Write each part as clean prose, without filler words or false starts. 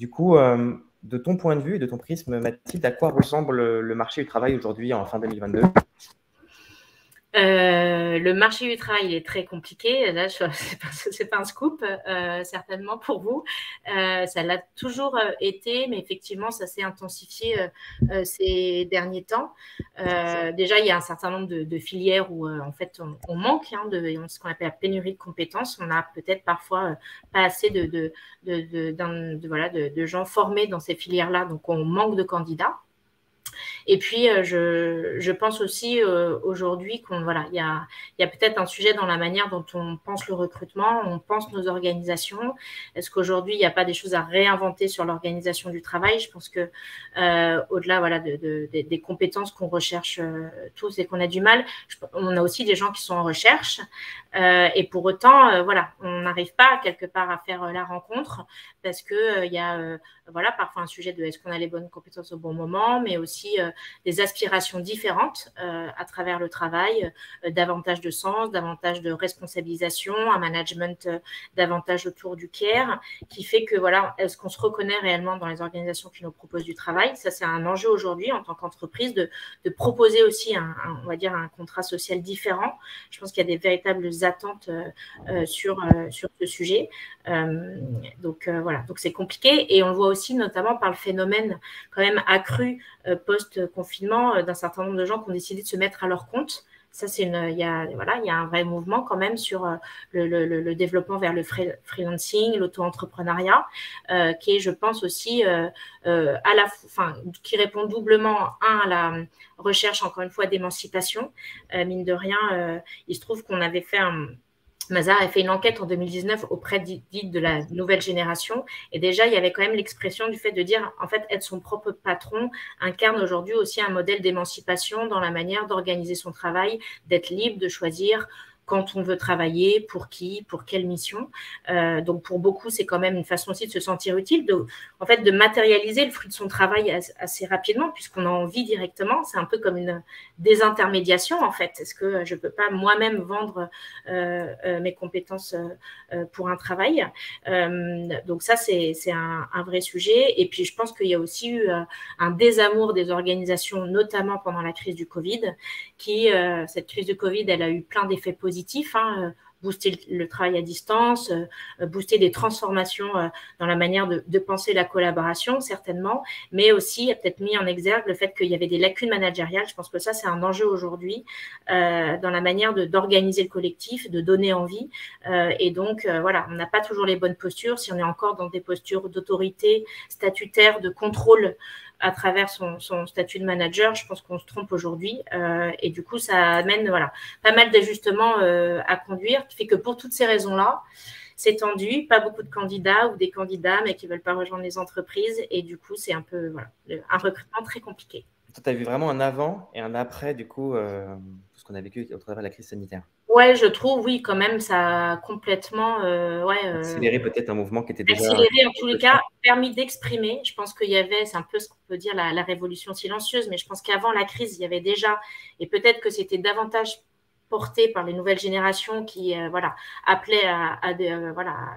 Du coup, de ton point de vue et de ton prisme, Mathilde, à quoi ressemble le marché du travail aujourd'hui en fin 2022? Le marché du travail, il est très compliqué. Là, c'est pas un scoop, certainement pour vous. Ça l'a toujours été, mais effectivement, ça s'est intensifié ces derniers temps. Déjà, il y a un certain nombre de filières où, en fait, on manque de ce qu'on appelle la pénurie de compétences. On a peut-être parfois pas assez de gens formés dans ces filières-là, donc on manque de candidats. Et puis, je pense aussi aujourd'hui il y a peut-être un sujet dans la manière dont on pense le recrutement, on pense nos organisations. Est-ce qu'aujourd'hui, il n'y a pas des choses à réinventer sur l'organisation du travail? Je pense que au-delà des compétences qu'on recherche tous et qu'on a du mal, on a aussi des gens qui sont en recherche. Et pour autant, on n'arrive pas quelque part à faire la rencontre parce que il y a parfois un sujet de est-ce qu'on a les bonnes compétences au bon moment, mais aussi des aspirations différentes à travers le travail, davantage de sens, davantage de responsabilisation, un management davantage autour du care, qui fait que est-ce qu'on se reconnaît réellement dans les organisations qui nous proposent du travail? Ça, c'est un enjeu aujourd'hui en tant qu'entreprise de proposer aussi on va dire un contrat social différent. Je pense qu'il y a des véritables attentes sur ce sujet. Donc c'est compliqué et on le voit aussi notamment par le phénomène quand même accru post-confinement d'un certain nombre de gens qui ont décidé de se mettre à leur compte. Ça, il y a un vrai mouvement quand même sur le développement vers le freelancing, l'auto-entrepreneuriat, qui est, je pense aussi, qui répond doublement à la recherche, encore une fois, d'émancipation. Mine de rien, il se trouve qu'on avait fait Mazars a fait une enquête en 2019 auprès de la nouvelle génération. Et déjà, il y avait quand même l'expression du fait de dire, en fait, être son propre patron incarne aujourd'hui aussi un modèle d'émancipation dans la manière d'organiser son travail, d'être libre, de choisir quand on veut travailler, pour qui, pour quelle mission. Donc, pour beaucoup, c'est quand même une façon aussi de se sentir utile, de matérialiser le fruit de son travail assez rapidement, puisqu'on en vit directement. C'est un peu comme une désintermédiation, en fait. Est-ce que je ne peux pas moi-même vendre mes compétences pour un travail? Donc, ça, c'est un vrai sujet. Et puis, je pense qu'il y a aussi eu un désamour des organisations, notamment pendant la crise du Covid, cette crise du Covid, elle a eu plein d'effets positifs, booster le travail à distance, booster des transformations dans la manière de penser la collaboration, certainement, mais aussi a peut-être mis en exergue le fait qu'il y avait des lacunes managériales. Je pense que ça, c'est un enjeu aujourd'hui dans la manière d'organiser le collectif, de donner envie. Et donc, on n'a pas toujours les bonnes postures. Si on est encore dans des postures d'autorité statutaire, de contrôle à travers son statut de manager, je pense qu'on se trompe aujourd'hui. Et du coup, ça amène pas mal d'ajustements à conduire, qui fait que pour toutes ces raisons-là, c'est tendu, pas beaucoup de candidats ou des candidats, mais qui ne veulent pas rejoindre les entreprises. Et du coup, c'est un peu un recrutement très compliqué. Tu as vu vraiment un avant et un après, du coup, tout ce qu'on a vécu au travers de la crise sanitaire. Ouais, je trouve, oui, quand même, ça a complètement accéléré peut-être un mouvement qui était déjà… Accéléré, en tous les cas, permis d'exprimer. Je pense qu'il y avait, c'est un peu ce qu'on peut dire la révolution silencieuse, mais je pense qu'avant la crise, il y avait déjà, et peut-être que c'était davantage porté par les nouvelles générations qui appelaient à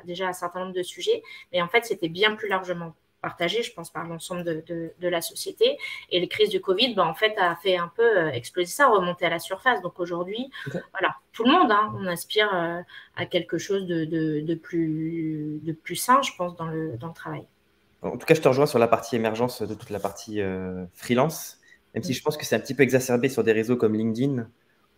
déjà un certain nombre de sujets, mais en fait, c'était bien plus largement partagé, je pense, par l'ensemble de la société. Et la crise du Covid, en fait, a fait un peu exploser ça, remonter à la surface. Donc aujourd'hui, tout le monde, on aspire à quelque chose de plus sain, je pense, dans le travail. En tout cas, je te rejoins sur la partie émergence de toute la partie freelance, même si je pense que c'est un petit peu exacerbé sur des réseaux comme LinkedIn,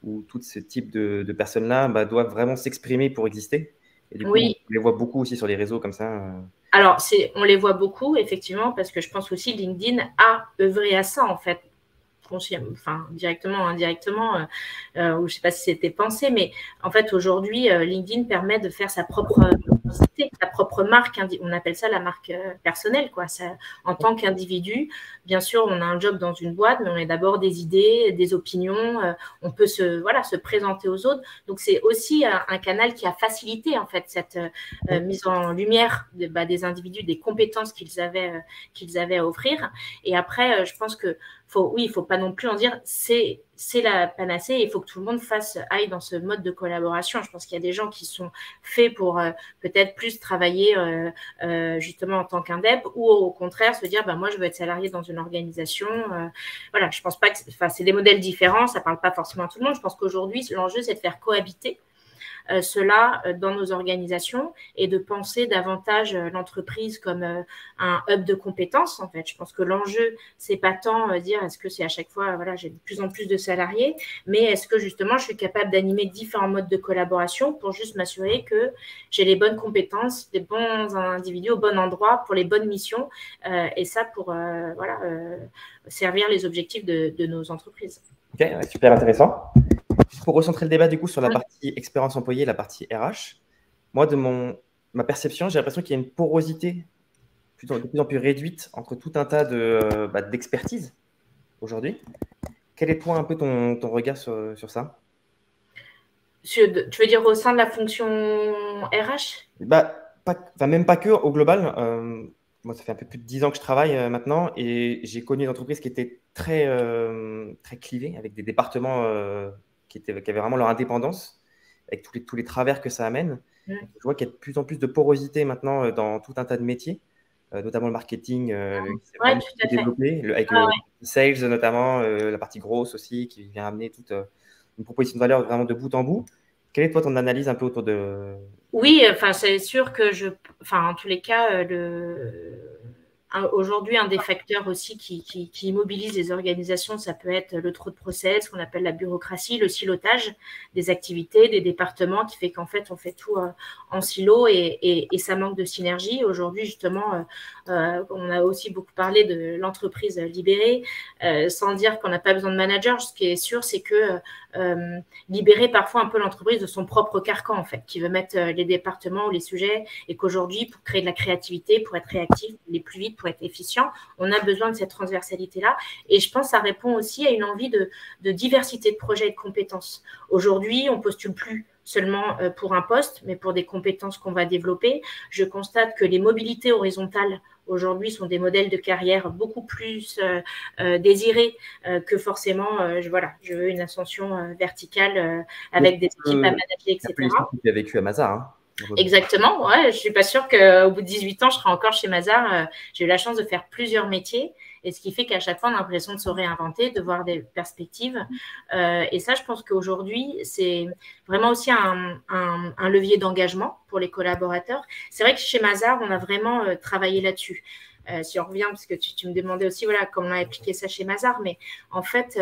où tout ce type de personnes-là doivent vraiment s'exprimer pour exister. Et du coup, on les voit beaucoup aussi sur les réseaux comme ça. Alors, on les voit beaucoup, effectivement, parce que je pense aussi LinkedIn a œuvré à ça, en fait, directement, indirectement, ou je ne sais pas si c'était pensé, mais en fait, aujourd'hui, LinkedIn permet de faire sa propre marque. On appelle ça la marque personnelle, quoi. Ça, en tant qu'individu, bien sûr, on a un job dans une boîte, mais on a d'abord des idées, des opinions. On peut se présenter aux autres. Donc, c'est aussi un canal qui a facilité, en fait, cette mise en lumière des individus, des compétences qu'ils avaient à offrir. Et après, je pense que il faut pas non plus en dire c'est c'est la panacée. Il faut que tout le monde aille dans ce mode de collaboration. Je pense qu'il y a des gens qui sont faits pour peut-être plus travailler justement en tant qu'indep, ou au contraire se dire moi je veux être salarié dans une organisation. Voilà, je pense pas que c'est des modèles différents, ça parle pas forcément à tout le monde. Je pense qu'aujourd'hui l'enjeu c'est de faire cohabiter cela dans nos organisations et de penser davantage l'entreprise comme un hub de compétences. En fait, je pense que l'enjeu, c'est pas tant dire est-ce que c'est à chaque fois, voilà, j'ai de plus en plus de salariés, mais est-ce que justement je suis capable d'animer différents modes de collaboration pour juste m'assurer que j'ai les bonnes compétences, les bons individus au bon endroit pour les bonnes missions, et ça pour servir les objectifs de nos entreprises. Ok, ouais, super intéressant. Pour recentrer le débat du coup sur la partie expérience employée, la partie RH, moi de ma perception, j'ai l'impression qu'il y a une porosité de plus en plus réduite entre tout un tas d'expertise aujourd'hui. Quel est toi un peu ton regard sur ça? Tu veux dire au sein de la fonction RH? Même pas que, au global. Moi, ça fait un peu plus de 10 ans que je travaille maintenant et j'ai connu une entreprise qui était très, très clivée, avec des départements qui avaient vraiment leur indépendance, avec tous les travers que ça amène. Je vois qu'il y a de plus en plus de porosité maintenant dans tout un tas de métiers, notamment le marketing qui s'est vraiment développé, avec le sales notamment, la partie grosse aussi, qui vient amener toute une proposition de valeur vraiment de bout en bout. Quelle est toi ton analyse un peu autour de… Oui, enfin, c'est sûr que en tous les cas, aujourd'hui, un des facteurs aussi qui immobilise les organisations, ça peut être le trop de process, ce qu'on appelle la bureaucratie, le silotage des activités, des départements, qui fait qu'en fait, on fait tout en silo et ça manque de synergie. Aujourd'hui, justement, on a aussi beaucoup parlé de l'entreprise libérée, sans dire qu'on n'a pas besoin de manager. Ce qui est sûr, c'est que libérer parfois un peu l'entreprise de son propre carcan, en fait, qui veut mettre les départements ou les sujets, et qu'aujourd'hui, pour créer de la créativité, pour être réactif, aller plus vite, pour être efficient, on a besoin de cette transversalité-là. Et je pense que ça répond aussi à une envie de diversité de projets et de compétences. Aujourd'hui, on ne postule plus seulement pour un poste, mais pour des compétences qu'on va développer. Je constate que les mobilités horizontales aujourd'hui sont des modèles de carrière beaucoup plus désirés que forcément, je veux une ascension verticale avec des équipes à manager, etc. Tu as vécu à Mazars, hein. Exactement, ouais. Je ne suis pas sûre qu'au bout de 18 ans, je serai encore chez Mazars. J'ai eu la chance de faire plusieurs métiers, et ce qui fait qu'à chaque fois, on a l'impression de se réinventer, de voir des perspectives. Et ça, je pense qu'aujourd'hui, c'est vraiment aussi un levier d'engagement pour les collaborateurs. C'est vrai que chez Mazars, on a vraiment travaillé là-dessus. Si on revient, parce que tu me demandais aussi comment on a appliqué ça chez Mazars, mais en fait,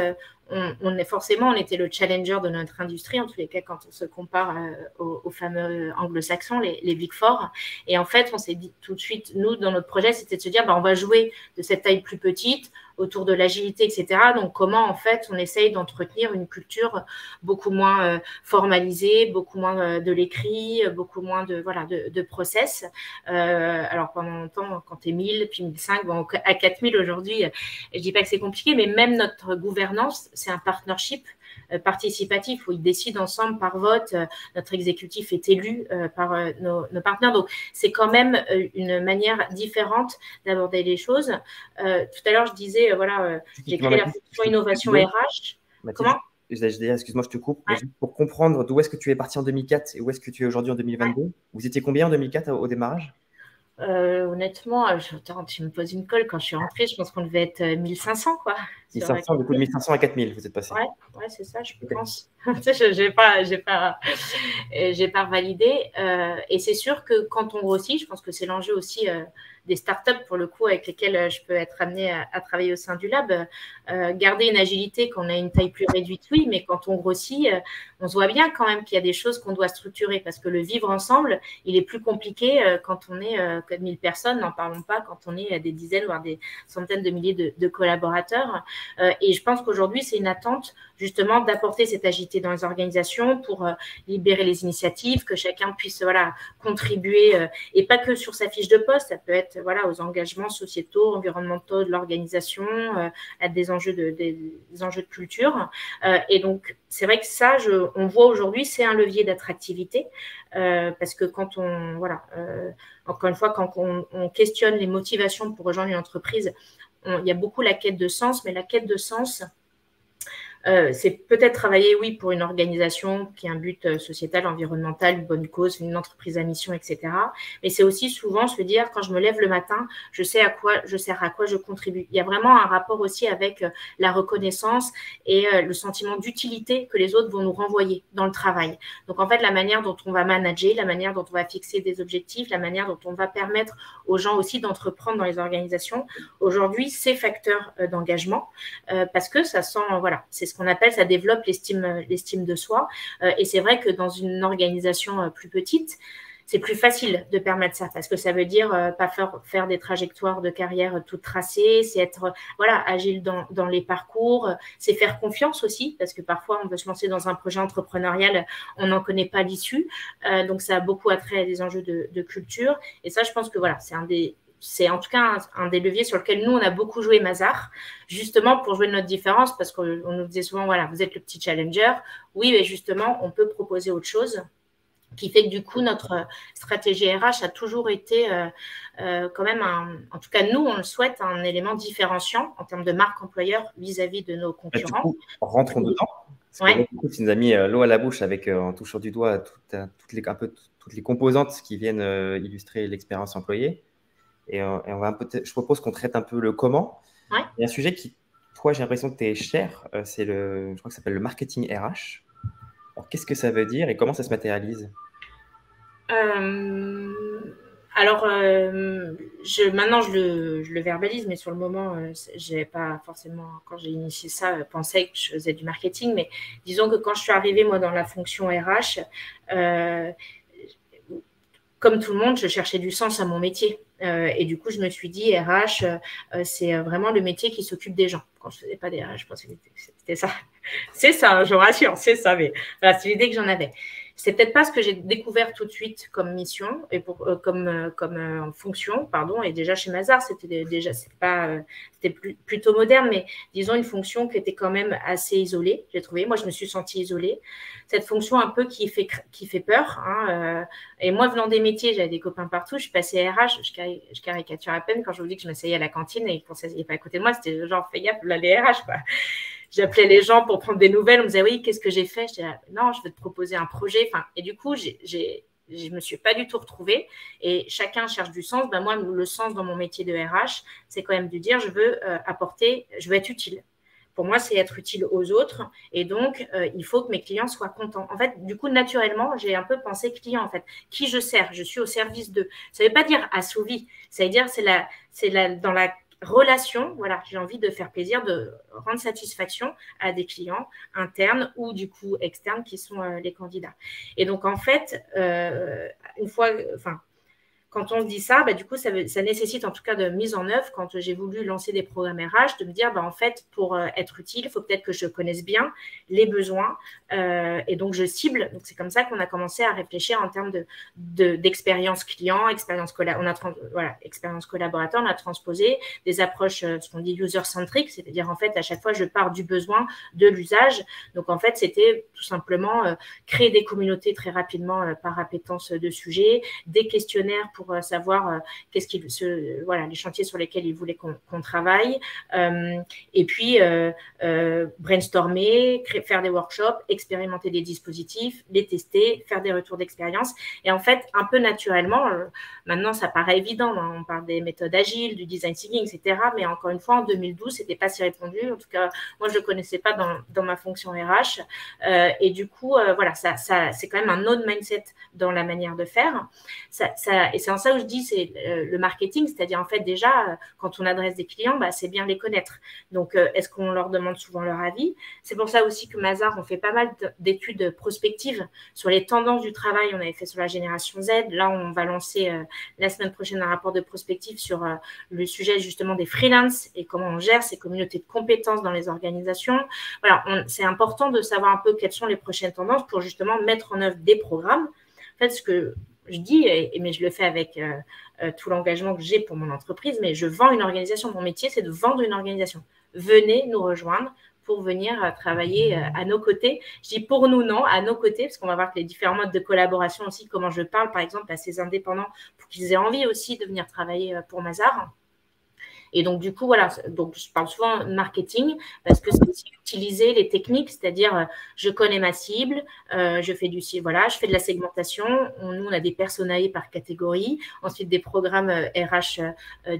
on était le challenger de notre industrie, en tous les cas, quand on se compare aux fameux anglo-saxons, les Big Four. Et en fait, on s'est dit tout de suite, nous, dans notre projet, c'était de se dire, on va jouer de cette taille plus petite, autour de l'agilité, etc. Donc, comment, en fait, on essaye d'entretenir une culture beaucoup moins formalisée, beaucoup moins de l'écrit, beaucoup moins de process. Alors, pendant longtemps, quand tu es 1000, puis 1005, à 4000 aujourd'hui, je dis pas que c'est compliqué, mais même notre gouvernance, c'est un partnership participatif où ils décident ensemble par vote. Notre exécutif est élu par nos partenaires. Donc, c'est quand même une manière différente d'aborder les choses. Tout à l'heure, je disais, j'ai créé la fonction innovation RH. Comment ? Excuse-moi, je te coupe. Mais juste pour comprendre d'où est-ce que tu es parti en 2004 et où est-ce que tu es aujourd'hui en 2022, vous étiez combien en 2004 au démarrage ? Honnêtement, tu me poses une colle. Quand je suis rentrée, je pense qu'on devait être 1500, quoi. 1500, du coup, de 1500 à 4000, vous êtes passé. Ouais, c'est ça, je pense. J'ai pas validé. Et c'est sûr que quand on grossit, je pense que c'est l'enjeu aussi des startups, pour le coup, avec lesquelles je peux être amenée à travailler au sein du lab. Garder une agilité quand on a une taille plus réduite, oui, mais quand on grossit, on se voit bien quand même qu'il y a des choses qu'on doit structurer, parce que le vivre ensemble, il est plus compliqué quand on est 1000 personnes, n'en parlons pas quand on est des dizaines, voire des centaines de milliers de collaborateurs. Et je pense qu'aujourd'hui, c'est une attente justement d'apporter cette agilité dans les organisations pour libérer les initiatives, que chacun puisse contribuer, et pas que sur sa fiche de poste, ça peut être aux engagements sociétaux, environnementaux de l'organisation, à des enjeux de culture. Et donc, c'est vrai que ça, on voit aujourd'hui, c'est un levier d'attractivité, parce que quand encore une fois, quand on questionne les motivations pour rejoindre une entreprise, il y a beaucoup la quête de sens, mais la quête de sens, C'est peut-être travailler, oui, pour une organisation qui a un but sociétal, environnemental, une bonne cause, une entreprise à mission, etc. Mais c'est aussi souvent se dire, quand je me lève le matin, je sais à quoi je sers, à quoi je contribue. Il y a vraiment un rapport aussi avec la reconnaissance et le sentiment d'utilité que les autres vont nous renvoyer dans le travail. Donc, en fait, la manière dont on va manager, la manière dont on va fixer des objectifs, la manière dont on va permettre aux gens aussi d'entreprendre dans les organisations, aujourd'hui, c'est facteur d'engagement parce que ça sent, voilà, c'est ce qu'on appelle, ça développe l'estime de soi. Et c'est vrai que dans une organisation plus petite, c'est plus facile de permettre ça parce que ça veut dire pas faire des trajectoires de carrière toutes tracées, c'est être voilà, agile dans les parcours, c'est faire confiance aussi parce que parfois on veut se lancer dans un projet entrepreneurial, on n'en connaît pas l'issue, donc ça a beaucoup attrait à des enjeux de culture et ça je pense que voilà, c'est en tout cas un des leviers sur lequel nous, on a beaucoup joué Mazars, justement pour jouer de notre différence, parce qu'on nous disait souvent, voilà, vous êtes le petit challenger. Oui, mais justement, on peut proposer autre chose, qui fait que du coup, notre stratégie RH a toujours été quand même, en tout cas, nous, on le souhaite, un élément différenciant en termes de marque employeur vis-à-vis de nos concurrents. Du coup, rentrons dedans. Ouais. Tu nous as mis l'eau à la bouche avec, en touchant du doigt toutes les composantes qui viennent illustrer l'expérience employée. Et on va je propose qu'on traite un peu le comment. Ouais. Il y a un sujet qui, toi, j'ai l'impression que tu es cher, je crois que ça s'appelle le marketing RH. Alors, qu'est-ce que ça veut dire et comment ça se matérialise? Alors, maintenant, je le verbalise, mais sur le moment, je n'avais pas forcément, quand j'ai initié ça, pensé que je faisais du marketing. Mais disons que quand je suis arrivée, moi, dans la fonction RH, comme tout le monde, je cherchais du sens à mon métier. Et du coup, je me suis dit, RH, c'est vraiment le métier qui s'occupe des gens. Quand je ne faisais pas des RH, je pensais que c'était ça. C'est ça, je vous rassure, c'est ça. Mais voilà, c'est l'idée que j'en avais. C'est peut-être pas ce que j'ai découvert tout de suite comme mission et comme fonction, pardon. Et déjà chez Mazars, c'était plutôt moderne, mais disons une fonction qui était quand même assez isolée. J'ai trouvé. Moi, je me suis sentie isolée. Cette fonction un peu qui fait peur. Hein, et moi, venant des métiers, j'avais des copains partout. Je suis passée RH. Je caricature à peine quand je vous dis que je m'asseyais à la cantine et qu'ils ne s'asseyaient pas à côté de moi. C'était genre, fais gaffe, là, les RH, quoi. J'appelais les gens pour prendre des nouvelles. On me disait, oui, qu'est-ce que j'ai fait? Je disais, non, je vais te proposer un projet. Enfin, et du coup, je me suis pas du tout retrouvée. Et chacun cherche du sens. Ben, moi, le sens dans mon métier de RH, c'est quand même de dire, je veux je veux être utile. Pour moi, c'est être utile aux autres. Et donc, il faut que mes clients soient contents. En fait, du coup, naturellement, j'ai un peu pensé client, en fait. Qui je sers? Je suis au service d'eux. Ça ne veut pas dire assouvi. Ça veut dire, dans la relation, voilà, j'ai envie de faire plaisir, de rendre satisfaction à des clients internes ou du coup externes qui sont les candidats. Et donc, en fait, quand on se dit ça, du coup, ça nécessite en tout cas de mise en œuvre. Quand j'ai voulu lancer des programmes RH, de me dire, en fait, pour être utile, il faut peut-être que je connaisse bien les besoins et donc je cible. Donc, c'est comme ça qu'on a commencé à réfléchir en termes d'expérience client, expérience collaborateur. On a transposé des approches, ce qu'on dit user-centric, c'est-à-dire, en fait, à chaque fois, je pars du besoin, de l'usage. Donc, en fait, c'était tout simplement créer des communautés très rapidement par appétence de sujets, des questionnaires pour savoir les chantiers sur lesquels ils voulaient qu'on travaille. Et puis, brainstormer, faire des workshops, expérimenter des dispositifs, les tester, faire des retours d'expérience. Et en fait, un peu naturellement, maintenant, ça paraît évident. Hein, on parle des méthodes agiles, du design thinking, etc. Mais encore une fois, en 2012, c'était pas si répandu. En tout cas, moi, je le connaissais pas dans ma fonction RH. Et du coup, c'est quand même un autre mindset dans la manière de faire. Et c'est en ça où je dis, c'est le marketing, c'est-à-dire en fait déjà, quand on adresse des clients, c'est bien les connaître. Donc, est-ce qu'on leur demande souvent leur avis? C'est pour ça aussi que Mazars, on fait pas mal d'études prospectives sur les tendances du travail. On avait fait sur la génération Z. Là, on va lancer la semaine prochaine un rapport de prospective sur le sujet justement des freelances et comment on gère ces communautés de compétences dans les organisations. Voilà, c'est important de savoir un peu quelles sont les prochaines tendances pour justement mettre en œuvre des programmes. En fait, ce que je dis, mais je le fais avec tout l'engagement que j'ai pour mon entreprise, mais je vends une organisation. Mon métier, c'est de vendre une organisation. Venez nous rejoindre pour venir travailler à nos côtés. Je dis pour nous, non, à nos côtés, parce qu'on va voir que les différents modes de collaboration aussi, comment je parle, par exemple, à ces indépendants, pour qu'ils aient envie aussi de venir travailler pour Mazars. Et donc, du coup, voilà, donc je parle souvent de marketing parce que c'est aussi utiliser les techniques, c'est-à-dire je connais ma cible, je fais je fais de la segmentation. Nous, on a des personas par catégorie, ensuite des programmes RH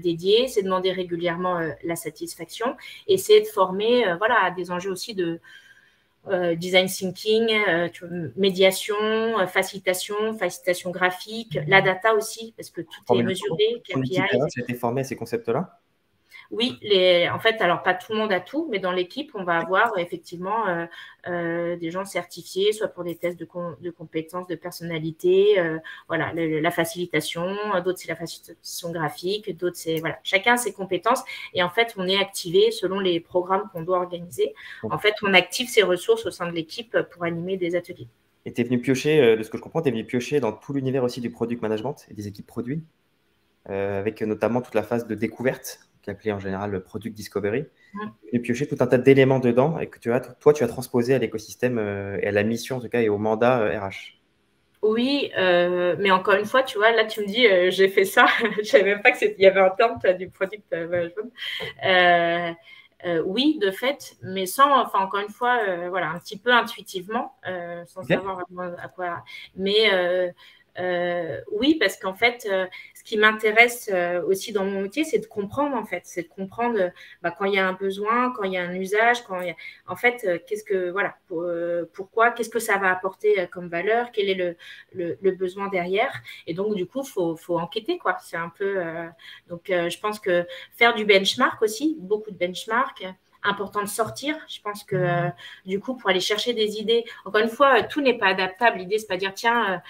dédiés, c'est demander régulièrement la satisfaction et c'est de former à des enjeux aussi de design thinking, médiation, facilitation graphique, la data aussi, parce que tout est mesuré, KPI. Tu as été formé à ces concepts-là? Oui, en fait, alors pas tout le monde a tout, mais dans l'équipe, on va avoir effectivement des gens certifiés, soit pour des tests de compétences, de personnalité, la facilitation, d'autres c'est la facilitation graphique, d'autres c'est, chacun a ses compétences et en fait, on est activé selon les programmes qu'on doit organiser. En fait, on active ses ressources au sein de l'équipe pour animer des ateliers. Et tu es venu piocher, de ce que je comprends, tu es venu piocher dans tout l'univers aussi du product management et des équipes produits, avec notamment toute la phase de découverte, qui est appelée en général le product discovery. Tu as pioché tout un tas d'éléments dedans et que tu as transposé à l'écosystème et à la mission, en tout cas, et au mandat RH. Oui, mais encore une fois, tu vois, là, tu me dis, j'ai fait ça. Je ne savais même pas qu'il y avait un terme du product management. Oui, de fait, mais encore une fois, un petit peu intuitivement, sans savoir à quoi. Mais oui, parce qu'en fait, ce qui m'intéresse aussi dans mon métier, c'est de comprendre, en fait. C'est de comprendre quand il y a un besoin, quand il y a un usage, en fait, pourquoi, qu'est-ce que ça va apporter comme valeur, quel est le besoin derrière. Et donc, du coup, faut enquêter, quoi. C'est un peu… je pense que faire du benchmark aussi, beaucoup de benchmark, important de sortir. Je pense que du coup, pour aller chercher des idées, encore une fois, tout n'est pas adaptable. L'idée, c'est pas dire, tiens,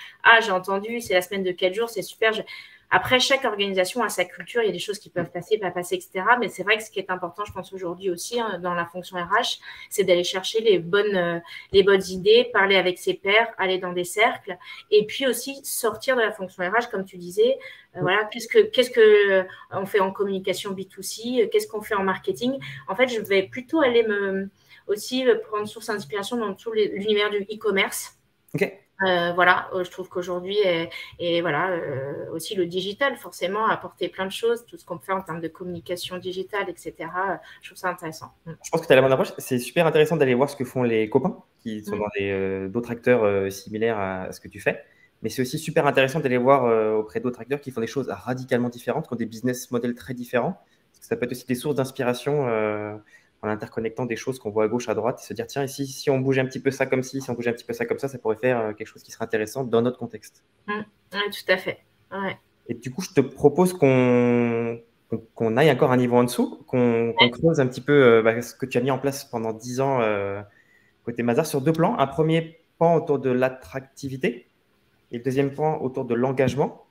j'ai entendu, c'est la semaine de 4 jours, c'est super. Après, chaque organisation a sa culture, il y a des choses qui peuvent passer, pas passer, etc. Mais c'est vrai que ce qui est important, je pense aujourd'hui aussi, dans la fonction RH, c'est d'aller chercher les bonnes idées, parler avec ses pairs, aller dans des cercles, et puis aussi sortir de la fonction RH, comme tu disais. Qu'est-ce que on fait en communication B2C, qu'est-ce qu'on fait en marketing. En fait, je vais plutôt aller aussi prendre source d'inspiration dans tout l'univers du e-commerce. Okay. Je trouve qu'aujourd'hui, aussi le digital, forcément, a apporté plein de choses, tout ce qu'on fait en termes de communication digitale, etc. Je trouve ça intéressant. Je pense que tu as la bonne approche. C'est super intéressant d'aller voir ce que font les copains qui sont dans d'autres acteurs similaires à ce que tu fais. Mais c'est aussi super intéressant d'aller voir auprès d'autres acteurs qui font des choses radicalement différentes, qui ont des business models très différents. Parce que ça peut être aussi des sources d'inspiration en interconnectant des choses qu'on voit à gauche, à droite, et se dire, tiens, ici, si on bouge un petit peu ça comme ci, si on bouge un petit peu ça comme ça pourrait faire quelque chose qui serait intéressant dans notre contexte. Oui, tout à fait. Ouais. Et du coup, je te propose qu'on aille encore un niveau en dessous, qu'on creuse un petit peu ce que tu as mis en place pendant 10 ans côté Mazars sur 2 plans. Un premier pan autour de l'attractivité et le deuxième pan autour de l'engagement.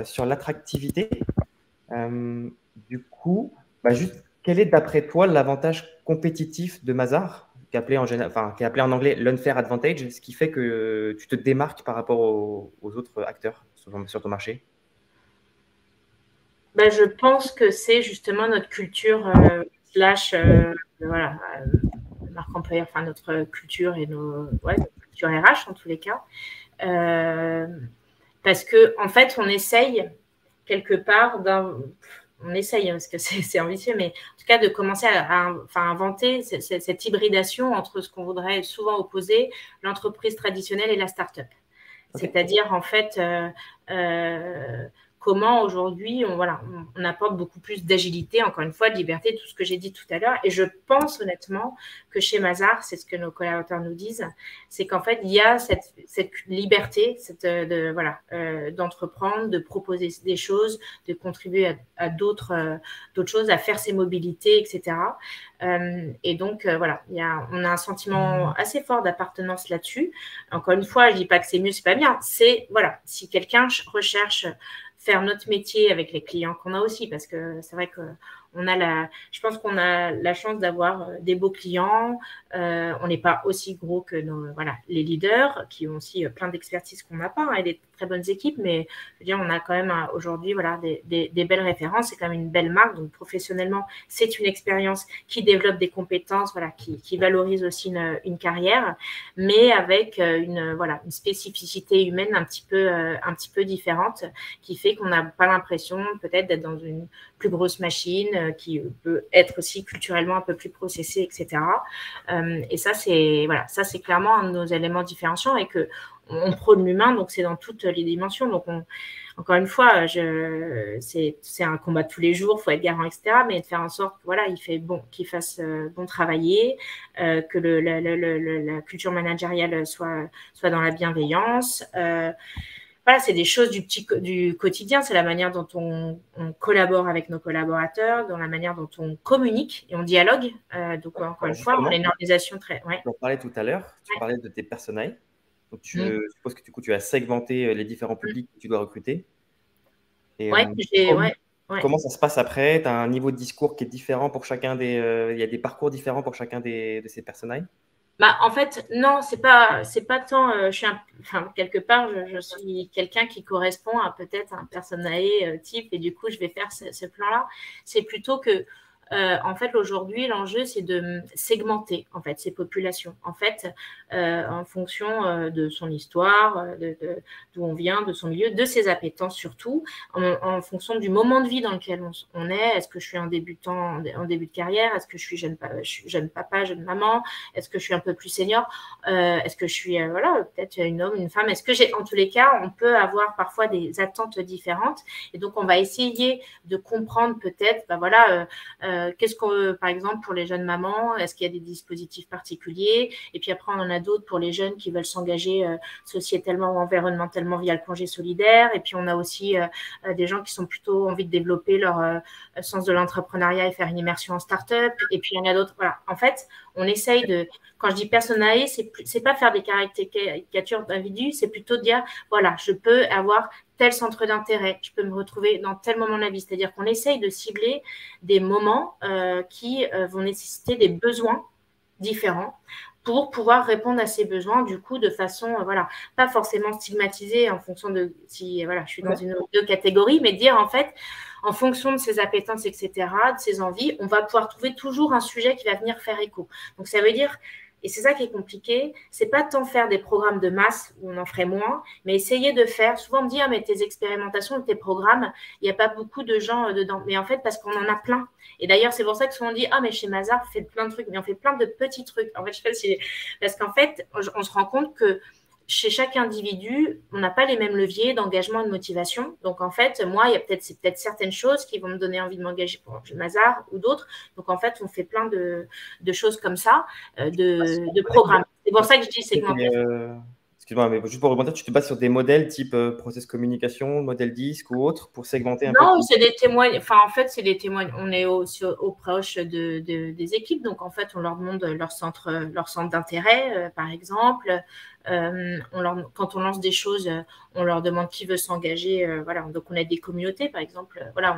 Sur l'attractivité, du coup, juste quel est d'après toi l'avantage compétitif de Mazars, qui est appelé en anglais l'unfair advantage, ce qui fait que tu te démarques par rapport aux autres acteurs sur ton marché? Je pense que c'est justement notre culture marque employeur, notre culture et notre culture RH en tous les cas. Parce que en fait, on essaye quelque part on essaye parce que c'est ambitieux, mais en tout cas de commencer à inventer cette hybridation entre ce qu'on voudrait souvent opposer, l'entreprise traditionnelle et la start-up. Okay. C'est-à-dire en fait comment aujourd'hui on apporte beaucoup plus d'agilité, encore une fois, de liberté, tout ce que j'ai dit tout à l'heure. Et je pense honnêtement que chez Mazars, c'est ce que nos collaborateurs nous disent, c'est qu'en fait, il y a cette liberté d'entreprendre, de proposer des choses, de contribuer à d'autres choses, à faire ses mobilités, etc. Et donc, on a un sentiment assez fort d'appartenance là-dessus. Encore une fois, je ne dis pas que c'est mieux, c'est pas bien. C'est, si quelqu'un recherche faire notre métier avec les clients qu'on a aussi, parce que c'est vrai que je pense qu'on a la chance d'avoir des beaux clients. On n'est pas aussi gros que les leaders qui ont aussi plein d'expertise qu'on n'a pas et des très bonnes équipes, mais je veux dire, on a quand même aujourd'hui des belles références. C'est quand même une belle marque, donc professionnellement, c'est une expérience qui développe des compétences, qui valorise aussi une carrière, mais avec une spécificité humaine un petit peu différente, qui fait qu'on n'a pas l'impression peut-être d'être dans une plus grosse machine, qui peut être aussi culturellement un peu plus processé, etc. Et ça, c'est clairement un de nos éléments différenciants et qu'on prône l'humain, donc c'est dans toutes les dimensions. Donc, encore une fois, c'est un combat de tous les jours, il faut être garant, etc. Mais de faire en sorte qu'il fasse bon travailler, que la culture managériale soit dans la bienveillance. Voilà, c'est des choses du quotidien, c'est la manière dont on collabore avec nos collaborateurs, dans la manière dont on communique et on dialogue. Donc, encore une fois, on a une organisation très… Ouais. Tu en parlais tout à l'heure, tu parlais de tes personas. Donc, je suppose que du coup, tu as segmenté les différents publics que tu dois recruter. Et, comment ça se passe après? Tu as un niveau de discours qui est différent pour chacun il y a des parcours différents pour chacun de ces personnages? En fait, non, c'est pas tant. Quelque part, je suis quelqu'un qui correspond à peut-être un personnage type et du coup, je vais faire ce plan-là. C'est plutôt que, en fait, aujourd'hui, l'enjeu, c'est de segmenter en fait ces populations. En fait, en fonction de son histoire, d'où on vient, de son milieu, de ses appétences surtout, en fonction du moment de vie dans lequel on est. Est-ce que je suis un débutant en début de carrière? Est-ce que je suis jeune papa, jeune maman? Est-ce que je suis un peu plus senior? Est-ce que je suis peut-être un homme, une femme? Est-ce que en tous les cas, on peut avoir parfois des attentes différentes et donc on va essayer de comprendre peut-être, qu'est-ce qu'on, par exemple, pour les jeunes mamans, est-ce qu'il y a des dispositifs particuliers? Et puis après, on en a d'autres pour les jeunes qui veulent s'engager sociétalement ou environnementalement via le congé solidaire. Et puis, on a aussi des gens qui sont plutôt envie de développer leur sens de l'entrepreneuriat et faire une immersion en start-up. Et puis, il y en a d'autres. Voilà. En fait, on essaye de… Quand je dis personnaliser, c'est pas faire des caricatures d'individus, c'est plutôt dire, voilà, je peux avoir tel centre d'intérêt, je peux me retrouver dans tel moment de la vie. C'est-à-dire qu'on essaye de cibler des moments qui vont nécessiter des besoins différents pour pouvoir répondre à ces besoins, du coup, de façon, pas forcément stigmatisée en fonction de si, je suis dans une ou deux catégories, mais dire, en fait, en fonction de ses appétences, etc., de ses envies, on va pouvoir trouver toujours un sujet qui va venir faire écho. Donc, ça veut dire… Et c'est ça qui est compliqué, c'est pas tant faire des programmes de masse où on en ferait moins, mais essayer de faire… Souvent, on me dit, mais tes expérimentations, tes programmes, il n'y a pas beaucoup de gens dedans. Mais en fait, parce qu'on en a plein. Et d'ailleurs, c'est pour ça que souvent on dit, mais chez Mazars, on fait plein de trucs, mais on fait plein de petits trucs. En fait, je sais pas si… Parce qu'en fait, on se rend compte que chez chaque individu, on n'a pas les mêmes leviers d'engagement et de motivation. Donc, en fait, moi, c'est peut-être certaines choses qui vont me donner envie de m'engager pour Mazars ou d'autres. Donc, en fait, on fait plein de choses comme ça, de programmes. C'est pour ça que je dis segmentation. Excuse-moi, mais juste pour rebondir, tu te bases sur des modèles type process communication, modèle disque ou autre pour segmenter un peu? Non, c'est des témoignages. Enfin, en fait, c'est des témoignages. On est au proche des équipes. Donc, en fait, on leur demande leur centre d'intérêt, par exemple. Quand on lance des choses, on leur demande qui veut s'engager. Donc, on a des communautés, par exemple. On a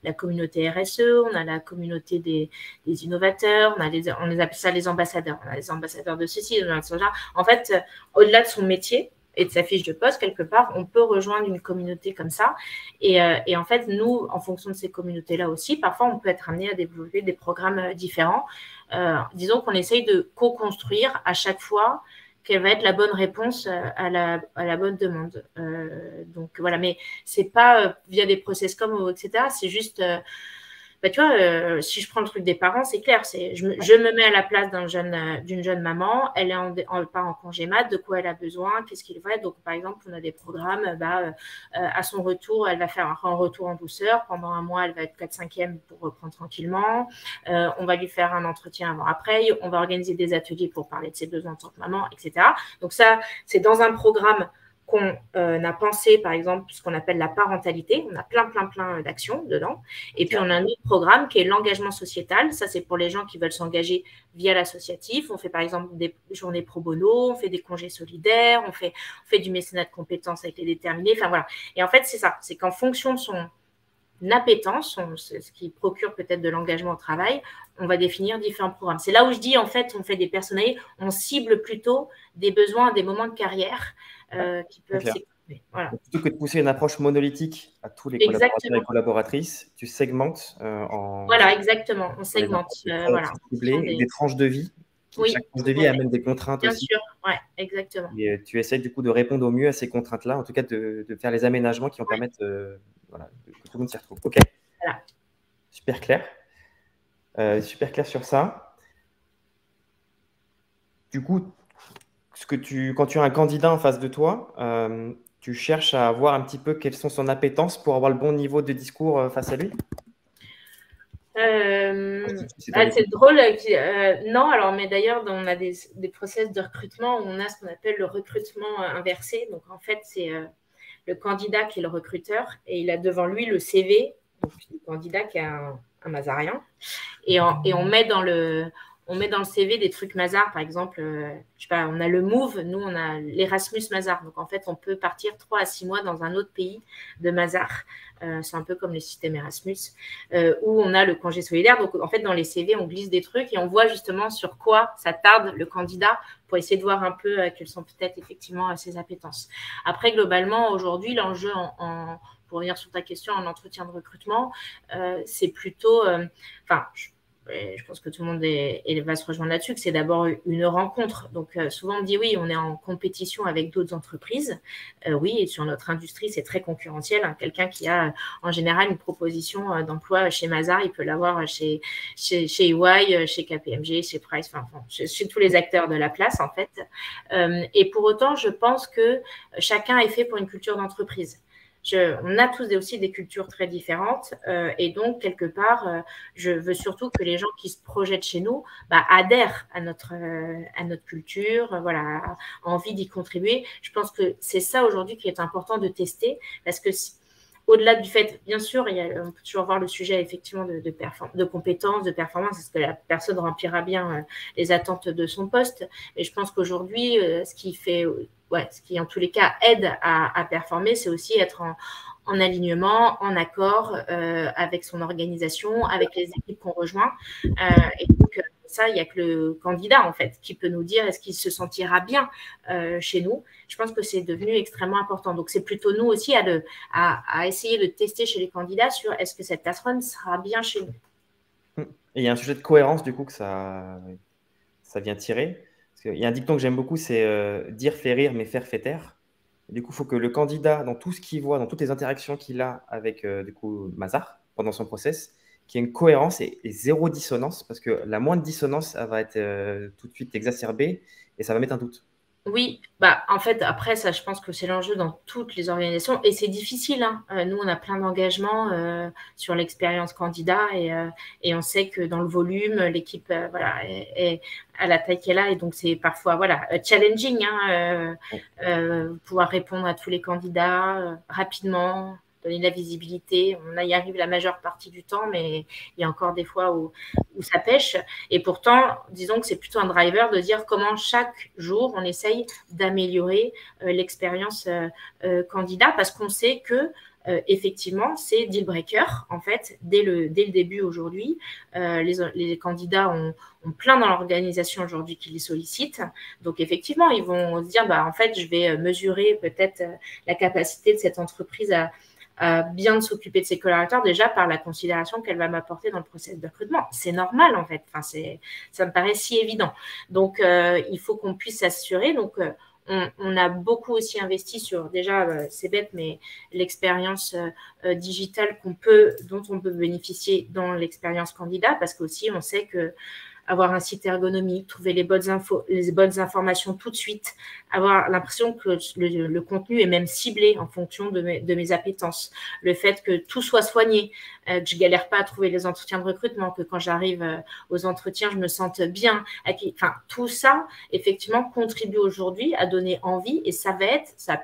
la communauté RSE, on a la communauté des innovateurs, on les appelle ça les ambassadeurs. On a les ambassadeurs de ceci, de cela. En fait, au-delà de son métier et de sa fiche de poste, quelque part, on peut rejoindre une communauté comme ça. Et en fait, nous, en fonction de ces communautés-là aussi, parfois, on peut être amené à développer des programmes différents. Disons qu'on essaye de co-construire à chaque fois quelle va être la bonne réponse à la bonne demande. Donc, voilà. Mais c'est pas via des process comme, etc. C'est juste… tu vois, si je prends le truc des parents, c'est clair. Je me mets à la place d'une jeune maman. Elle part en congé mat. De quoi elle a besoin? Qu'est-ce qu'il faut? Donc, par exemple, on a des programmes. À son retour, elle va faire un retour en douceur. Pendant un mois, elle va être 4/5e pour reprendre tranquillement. On va lui faire un entretien avant-après. On va organiser des ateliers pour parler de ses besoins en tant que maman, etc. Donc, ça, c'est dans un programme qu'on a pensé, par exemple, ce qu'on appelle la parentalité. On a plein d'actions dedans. Et puis, on a un autre programme qui est l'engagement sociétal. Ça, c'est pour les gens qui veulent s'engager via l'associatif. On fait, par exemple, des journées pro bono, on fait des congés solidaires, on fait du mécénat de compétences avec les déterminés. Enfin, voilà. Et en fait, c'est ça. C'est qu'en fonction de son appétence, ce qui procure peut-être de l'engagement au travail, on va définir différents programmes. C'est là où je dis, en fait, on fait des personnalités, on cible plutôt des besoins, des moments de carrière qui peuvent s'exprimer. Voilà. Plutôt que de pousser une approche monolithique à tous les collaborateurs et collaboratrices, tu segmentes en… Voilà, exactement. On segmente. Des tranches de vie. Oui. Chaque tranche de vie amène des contraintes aussi. Bien sûr, ouais, exactement. Et tu essaies du coup de répondre au mieux à ces contraintes-là, en tout cas de faire les aménagements qui vont permettre que tout le monde s'y retrouve. Ok. Voilà. super clair. Super clair sur ça. Du coup, quand tu as un candidat en face de toi, tu cherches à voir un petit peu quelles sont son appétence pour avoir le bon niveau de discours face à lui? C'est drôle. Non, alors, mais d'ailleurs, on a des process de recrutement où on a ce qu'on appelle le recrutement inversé. Donc, en fait, c'est le candidat qui est le recruteur et il a devant lui le CV, donc le candidat qui est un Mazarien. Et on met dans le CV des trucs Mazar, par exemple, je sais pas, on a le Move, nous on a l'Erasmus Mazar. Donc en fait, on peut partir 3 à 6 mois dans un autre pays de Mazar. C'est un peu comme le système Erasmus, où on a le congé solidaire. Donc en fait, dans les CV, on glisse des trucs et on voit justement sur quoi ça tarde le candidat pour essayer de voir un peu quelles sont peut-être effectivement ses appétences. Après, globalement, aujourd'hui, l'enjeu pour revenir sur ta question en entretien de recrutement, c'est plutôt, je pense que tout le monde va se rejoindre là-dessus, que c'est d'abord une rencontre. Donc, souvent, on me dit oui, on est en compétition avec d'autres entreprises. Oui, et sur notre industrie, c'est très concurrentiel. Hein. Quelqu'un qui a, en général, une proposition d'emploi chez Mazar, il peut l'avoir chez EY, chez KPMG, chez Price, chez tous les acteurs de la place, en fait. Et pour autant, je pense que chacun est fait pour une culture d'entreprise. On a tous aussi des cultures très différentes et donc, quelque part, je veux surtout que les gens qui se projettent chez nous adhèrent à notre culture, voilà, envie d'y contribuer. Je pense que c'est ça aujourd'hui qui est important de tester parce que au-delà du fait, bien sûr, on peut toujours voir le sujet effectivement de compétences, de performance, est-ce que la personne remplira bien les attentes de son poste. Mais je pense qu'aujourd'hui, ce qui en tous les cas aide à performer, c'est aussi être en alignement, en accord avec son organisation, avec les équipes qu'on rejoint. Et donc, ça, il n'y a que le candidat, en fait, qui peut nous dire est-ce qu'il se sentira bien chez nous. Je pense que c'est devenu extrêmement important. Donc, c'est plutôt nous aussi à essayer de tester chez les candidats sur est-ce que cette personne sera bien chez nous. Et il y a un sujet de cohérence, du coup, que ça vient tirer. Parce qu'il y a un dicton que j'aime beaucoup, c'est dire fait rire, mais faire fait taire. Du coup, il faut que le candidat, dans tout ce qu'il voit, dans toutes les interactions qu'il a avec du coup, Mazar pendant son process, qu'il y ait une cohérence et zéro dissonance, parce que la moindre dissonance, elle va être tout de suite exacerbée et ça va mettre un doute. Oui, en fait, après, ça, je pense que c'est l'enjeu dans toutes les organisations et c'est difficile. Hein. Nous, on a plein d'engagements sur l'expérience candidat et on sait que dans le volume, l'équipe voilà, est à la taille qu'elle a et donc c'est parfois voilà, challenging, hein, pouvoir répondre à tous les candidats rapidement, donner de la visibilité. On y arrive la majeure partie du temps, mais il y a encore des fois où ça pêche. Et pourtant, disons que c'est plutôt un driver de dire comment chaque jour, on essaye d'améliorer l'expérience candidat parce qu'on sait que effectivement, c'est deal breaker, en fait, dès le début aujourd'hui. Les candidats ont plein dans l'organisation aujourd'hui qui les sollicitent. Donc, effectivement, ils vont se dire, en fait, je vais mesurer peut-être la capacité de cette entreprise à bien s'occuper de ses collaborateurs déjà par la considération qu'elle va m'apporter dans le processus de recrutement. C'est normal, en fait. Ça me paraît si évident. Donc, il faut qu'on puisse s'assurer. Donc, on a beaucoup aussi investi sur, déjà, c'est bête, mais l'expérience digitale dont on peut bénéficier dans l'expérience candidat, parce qu'aussi, on sait que avoir un site ergonomique, trouver les bonnes informations tout de suite, avoir l'impression que le contenu est même ciblé en fonction de mes appétences, le fait que tout soit soigné, que je galère pas à trouver les entretiens de recrutement, que quand j'arrive aux entretiens, je me sente bien. Tout ça, effectivement, contribue aujourd'hui à donner envie et ça sera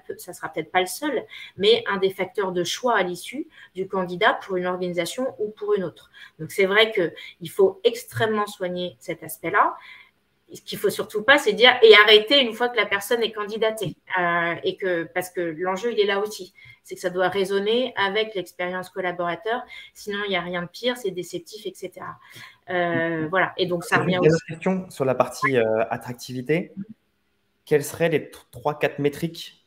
peut-être pas le seul, mais un des facteurs de choix à l'issue du candidat pour une organisation ou pour une autre. Donc, c'est vrai qu'il faut extrêmement soigner cet aspect-là. Ce qu'il ne faut surtout pas, c'est dire et arrêter une fois que la personne est candidatée. Parce que l'enjeu, il est là aussi. C'est que ça doit résonner avec l'expérience collaborateur. Sinon, il n'y a rien de pire, c'est déceptif, etc. Voilà. Et donc, ça revient aussi. Une question sur la partie attractivité. Quelles seraient les 3-4 métriques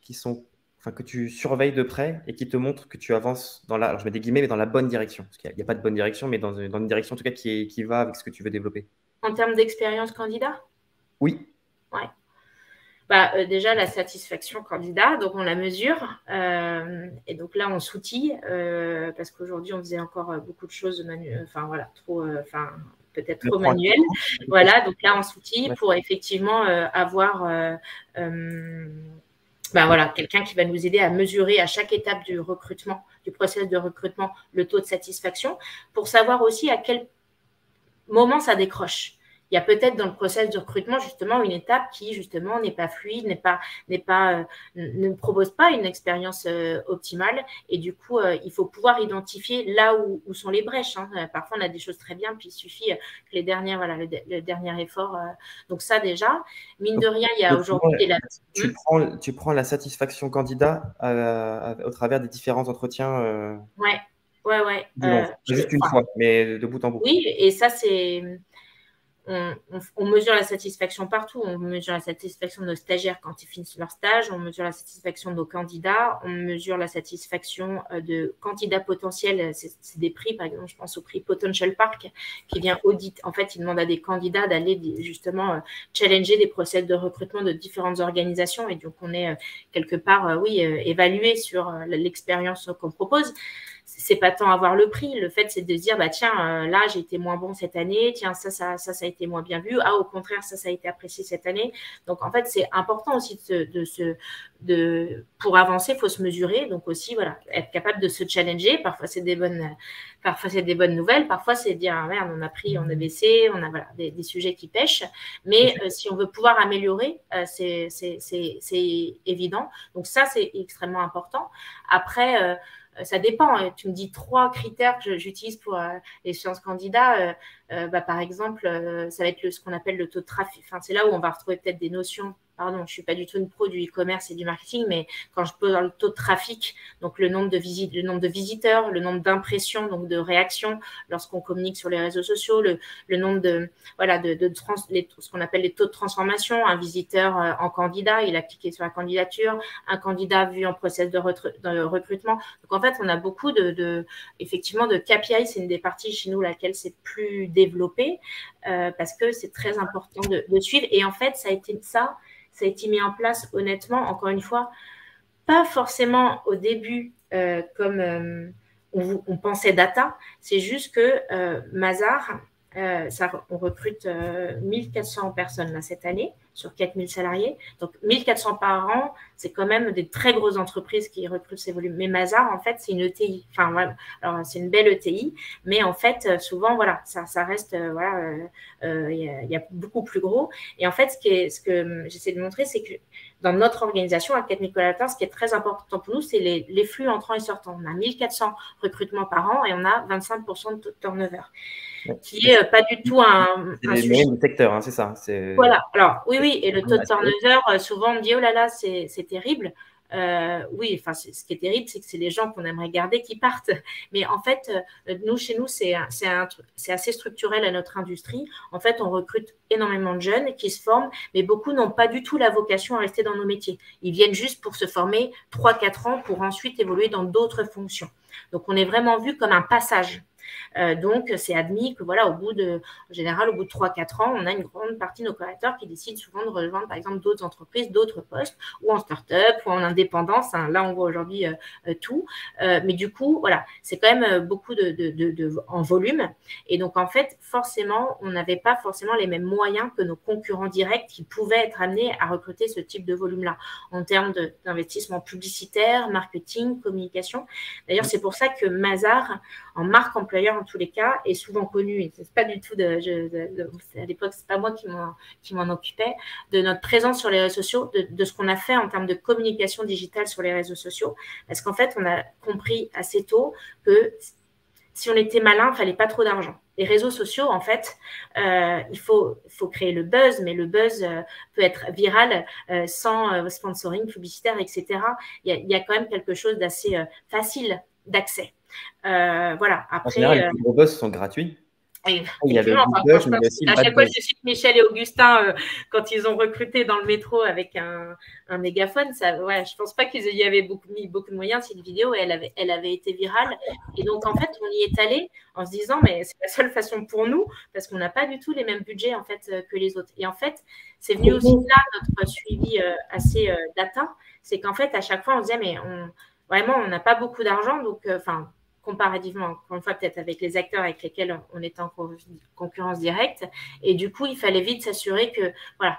que tu surveilles de près et qui te montrent que tu avances alors je mets des guillemets, mais dans la bonne direction. Parce qu'il n'y a pas de bonne direction, mais dans une direction en tout cas qui va avec ce que tu veux développer. En termes d'expérience candidat ? Oui. Ouais. Déjà, la satisfaction candidat, donc on la mesure. Et donc là, on s'outille parce qu'aujourd'hui, on faisait encore beaucoup de choses peut-être trop manuel. Voilà, donc là, on s'outille pour effectivement avoir quelqu'un qui va nous aider à mesurer à chaque étape du recrutement, du processus de recrutement, le taux de satisfaction, pour savoir aussi à quel moment ça décroche. Il y a peut-être dans le processus de recrutement justement une étape qui justement n'est pas fluide, ne propose pas une expérience optimale, et du coup il faut pouvoir identifier là où sont les brèches. Parfois on a des choses très bien, puis il suffit que le dernier effort. Donc ça déjà, mine de rien, il y a aujourd'hui tu prends la satisfaction candidat au travers des différents entretiens. Ouais. Juste une fois, mais de bout en bout. Oui, et ça c'est. On mesure la satisfaction partout. On mesure la satisfaction de nos stagiaires quand ils finissent leur stage. On mesure la satisfaction de nos candidats. On mesure la satisfaction de candidats potentiels. C'est des prix, par exemple, je pense au prix Potential Park qui vient audit. En fait, il demande à des candidats d'aller justement challenger des process de recrutement de différentes organisations. Et donc, on est quelque part, évalué sur l'expérience qu'on propose. C'est pas tant avoir le prix. Le fait, c'est de se dire, tiens, là, j'ai été moins bon cette année. Tiens, ça a été moins bien vu. Ah, au contraire, ça a été apprécié cette année. Donc, en fait, c'est important aussi pour avancer, il faut se mesurer. Donc aussi, être capable de se challenger. Parfois, c'est des bonnes nouvelles. Parfois, c'est dire, merde, on a baissé, on a des sujets qui pêchent. Mais si on veut pouvoir améliorer, c'est évident. Donc ça, c'est extrêmement important. Après, ça dépend. Tu me dis 3 critères que j'utilise pour les séances candidats. Par exemple, ça va être ce qu'on appelle le taux de trafic. Enfin, c'est là où on va retrouver peut-être des notions. Pardon, je ne suis pas du tout une pro du e-commerce et du marketing, mais quand je pose dans le taux de trafic, donc le nombre de visiteurs, le nombre d'impressions, donc de réactions lorsqu'on communique sur les réseaux sociaux, le nombre ce qu'on appelle les taux de transformation, un visiteur en candidat, il a cliqué sur la candidature, un candidat vu en process de recrutement. Donc en fait, on a beaucoup effectivement de KPI, c'est une des parties chez nous laquelle c'est plus développé parce que c'est très important de suivre. Et en fait, ça a été mis en place, honnêtement, encore une fois, pas forcément au début comme on pensait data. C'est juste que Mazars, on recrute 1400 personnes là, cette année sur 4000 salariés. Donc, 1400 par an, c'est quand même des très grosses entreprises qui recrutent ces volumes. Mais Mazars, en fait, c'est une ETI. Enfin, voilà. Alors, c'est une belle ETI, mais en fait, souvent, ça reste, il y a beaucoup plus gros. Et en fait, ce que j'essaie de montrer, c'est que dans notre organisation, à 4000 collaborateurs, ce qui est très important pour nous, c'est les flux entrants et sortants. On a 1400 recrutements par an et on a 25% de turnover, qui n'est pas du tout un sujet. C'est le secteur, c'est ça. Voilà. Alors, oui. Et le taux de turnover, souvent, on me dit, oh là là, c'est terrible. Oui, enfin, ce qui est terrible, c'est que c'est les gens qu'on aimerait garder qui partent. Mais en fait, chez nous, c'est assez structurel à notre industrie. En fait, on recrute énormément de jeunes qui se forment, mais beaucoup n'ont pas du tout la vocation à rester dans nos métiers. Ils viennent juste pour se former 3-4 ans pour ensuite évoluer dans d'autres fonctions. Donc, on est vraiment vu comme un passage. Donc, c'est admis que en général, au bout de 3-4 ans, on a une grande partie de nos collaborateurs qui décident souvent de rejoindre, par exemple, d'autres entreprises, d'autres postes, ou en start-up, ou en indépendance. Là, on voit aujourd'hui tout. Mais du coup, c'est quand même beaucoup en volume. Et donc, en fait, forcément, on n'avait pas forcément les mêmes moyens que nos concurrents directs qui pouvaient être amenés à recruter ce type de volume-là en termes d'investissement publicitaire, marketing, communication. D'ailleurs, c'est pour ça que Mazars, en marque employeur en tous les cas, est souvent connu, et c'est pas du tout à l'époque, c'est pas moi qui m'en occupais, de notre présence sur les réseaux sociaux, de ce qu'on a fait en termes de communication digitale sur les réseaux sociaux, parce qu'en fait, on a compris assez tôt que si on était malin, il fallait pas trop d'argent. Les réseaux sociaux, en fait, il faut créer le buzz, mais le buzz peut être viral sans sponsoring publicitaire, etc. Il y a quand même quelque chose d'assez facile d'accès. Après, en général, les plus gros buzz sont gratuits. Et Il y a le effectivement, enfin, good buzz, mais il y a aussi le à bad chaque fois, buzz. je cite Michel et Augustin quand ils ont recruté dans le métro avec un mégaphone. Ça, ouais, je pense pas qu'ils y avaient mis beaucoup de moyens. Cette vidéo, elle avait été virale. Et donc, en fait, on y est allé en se disant, mais c'est la seule façon pour nous, parce qu'on n'a pas du tout les mêmes budgets en fait que les autres. Et en fait, c'est venu aussi de là notre suivi assez data. C'est qu'en fait, à chaque fois, on se disait, mais vraiment, on n'a pas beaucoup d'argent, donc, enfin, comparativement, encore une fois, peut-être avec les acteurs avec lesquels on était en concurrence directe. Et du coup, il fallait vite s'assurer que, voilà,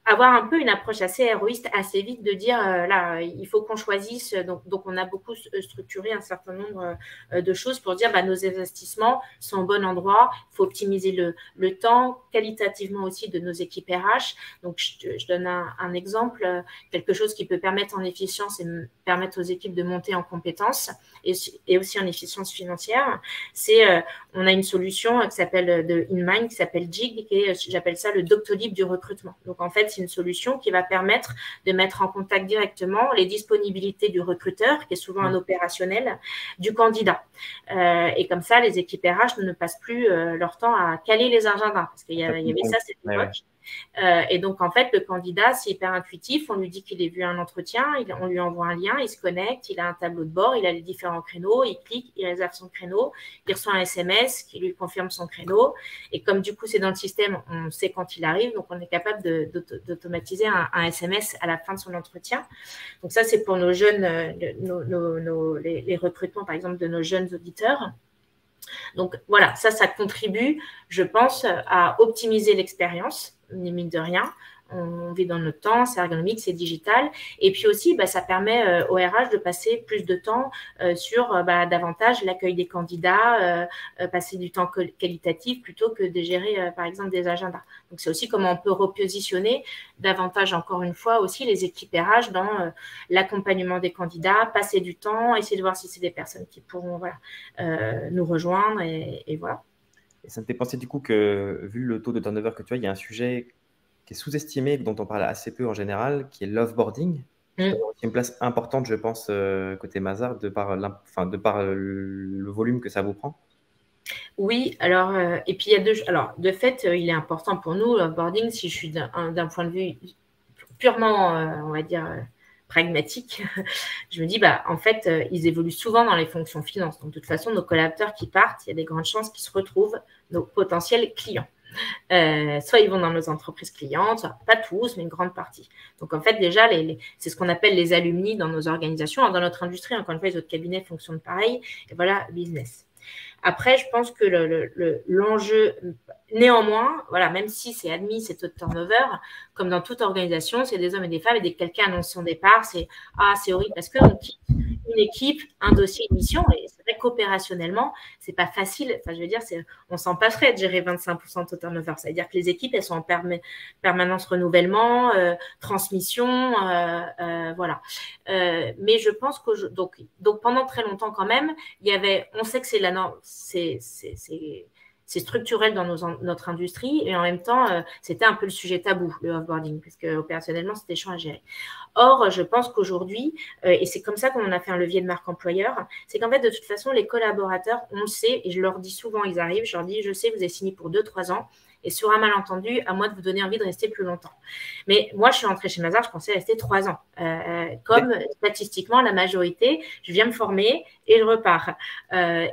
avoir un peu une approche assez héroïste, assez vite de dire, là, il faut qu'on choisisse. Donc, on a beaucoup structuré un certain nombre de choses pour dire, bah, nos investissements sont au bon endroit. Il faut optimiser le temps, qualitativement aussi, de nos équipes RH. Donc, je donne un exemple, quelque chose qui peut permettre en efficience et permettre aux équipes de monter en compétences et aussi en efficience financière. C'est, on a une solution qui s'appelle de InMind, qui s'appelle Jig, et j'appelle ça le Doctolib du recrutement. Donc, en fait, c'est une solution qui va permettre de mettre en contact directement les disponibilités du recruteur, qui est souvent un opérationnel, du candidat. Et comme ça, les équipes RH ne passent plus leur temps à caler les agendas, parce qu'il y avait ça cette époque. Ouais. Et donc, en fait, le candidat, c'est hyper intuitif. On lui dit qu'il ait vu un entretien, on lui envoie un lien, il se connecte, il a un tableau de bord, il a les différents créneaux, il clique, il réserve son créneau, il reçoit un SMS qui lui confirme son créneau. Et comme du coup, c'est dans le système, on sait quand il arrive, donc on est capable d'automatiser un SMS à la fin de son entretien. Donc ça, c'est pour nos jeunes, les recrutements, par exemple, de nos jeunes auditeurs. Donc voilà, ça contribue, je pense, à optimiser l'expérience, mine de rien. On vit dans notre temps, c'est ergonomique, c'est digital. Et puis aussi, ça permet au RH de passer plus de temps sur davantage l'accueil des candidats, passer du temps qualitatif plutôt que de gérer, par exemple, des agendas. Donc, c'est aussi comment on peut repositionner davantage, encore une fois, aussi les équipes RH dans l'accompagnement des candidats, passer du temps, essayer de voir si c'est des personnes qui pourront nous rejoindre et voilà. Et ça me fait penser du coup que, vu le taux de turnover que tu as, il y a un sujet qui est sous-estimé, dont on parle assez peu en général, qui est l'offboarding, qui a aussi une place importante, je pense, côté Mazars, de par le volume que ça vous prend. Oui, alors, et puis il y a alors, de fait, il est important pour nous, l'offboarding, si je suis d'un point de vue purement, on va dire, pragmatique, je me dis, en fait, ils évoluent souvent dans les fonctions finance. Donc, de toute façon, nos collaborateurs qui partent, il y a des grandes chances qu'ils se retrouvent nos potentiels clients. Soit ils vont dans nos entreprises clientes, soit pas tous, mais une grande partie. Donc, en fait, déjà, c'est ce qu'on appelle les alumni dans nos organisations. Dans notre industrie, encore une fois, les autres cabinets fonctionnent pareil. Et voilà, business. Après, je pense que l'enjeu, néanmoins, voilà, même si c'est admis, c'est taux de turnover, comme dans toute organisation, c'est des hommes et des femmes, et dès que quelqu'un annonce son départ, c'est horrible parce qu'on quitte une équipe, un dossier, une mission, et c'est vrai qu'opérationnellement, c'est pas facile. Enfin, je veux dire, on s'en passerait de gérer 25% de taux de turnover. Ça veut dire que les équipes, elles sont en permanence renouvellement, transmission, voilà. Mais je pense que donc pendant très longtemps quand même, on sait que c'est la norme, c'est structurel dans notre industrie, et en même temps, c'était un peu le sujet tabou, le offboarding, parce que opérationnellement, c'était chiant à gérer. Or, je pense qu'aujourd'hui, et c'est comme ça qu'on a fait un levier de marque employeur, c'est qu'en fait, de toute façon, les collaborateurs, on le sait, et je leur dis souvent, ils arrivent, je leur dis, je sais, vous avez signé pour 2-3 ans, et sur un malentendu, à moi de vous donner envie de rester plus longtemps. Mais moi, je suis rentrée chez Mazars, je pensais rester 3 ans. Comme statistiquement, la majorité, je viens me former et je repars.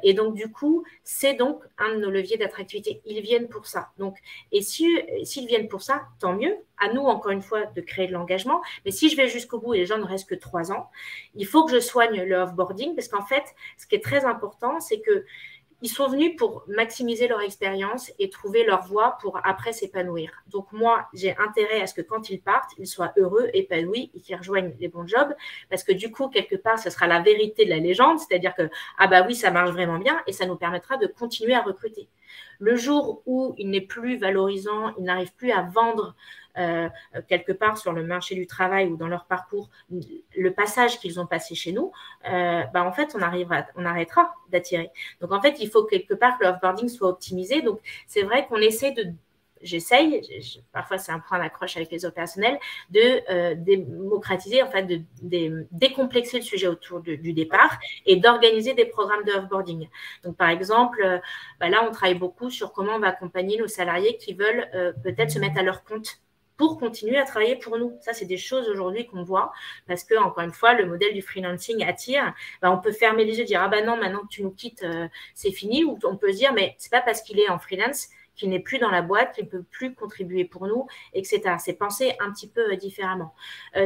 Et donc, du coup, c'est donc un de nos leviers d'attractivité. Ils viennent pour ça. Donc, et s'ils viennent pour ça, tant mieux. À nous, encore une fois, de créer de l'engagement. Mais si je vais jusqu'au bout et les gens ne restent que 3 ans, il faut que je soigne le offboarding, parce qu'en fait, ce qui est très important, c'est que ils sont venus pour maximiser leur expérience et trouver leur voie pour après s'épanouir. Donc moi, j'ai intérêt à ce que quand ils partent, ils soient heureux, épanouis et qu'ils rejoignent les bons jobs, parce que du coup, quelque part, ce sera la vérité de la légende, c'est-à-dire que, oui, ça marche vraiment bien, et ça nous permettra de continuer à recruter. Le jour où il n'est plus valorisant, il n'arrive plus à vendre quelque part sur le marché du travail ou dans leur parcours le passage qu'ils ont passé chez nous, en fait, on arrêtera d'attirer. Donc, en fait, il faut quelque part que l'offboarding soit optimisé. Donc, c'est vrai qu'on essaie j'essaye, parfois c'est un point d'accroche avec les opérationnels, de démocratiser, en fait, de décomplexer le sujet autour du départ et d'organiser des programmes de offboarding. Donc, par exemple, là, on travaille beaucoup sur comment on va accompagner nos salariés qui veulent peut-être se mettre à leur compte pour continuer à travailler pour nous. Ça, c'est des choses aujourd'hui qu'on voit parce que, encore une fois, le modèle du freelancing attire. On peut fermer les yeux et dire « Ah ben non, maintenant que tu nous quittes, c'est fini ». Ou on peut se dire « Mais c'est pas parce qu'il est en freelance qu'il n'est plus dans la boîte, qu'il ne peut plus contribuer pour nous, etc. » C'est penser un petit peu différemment.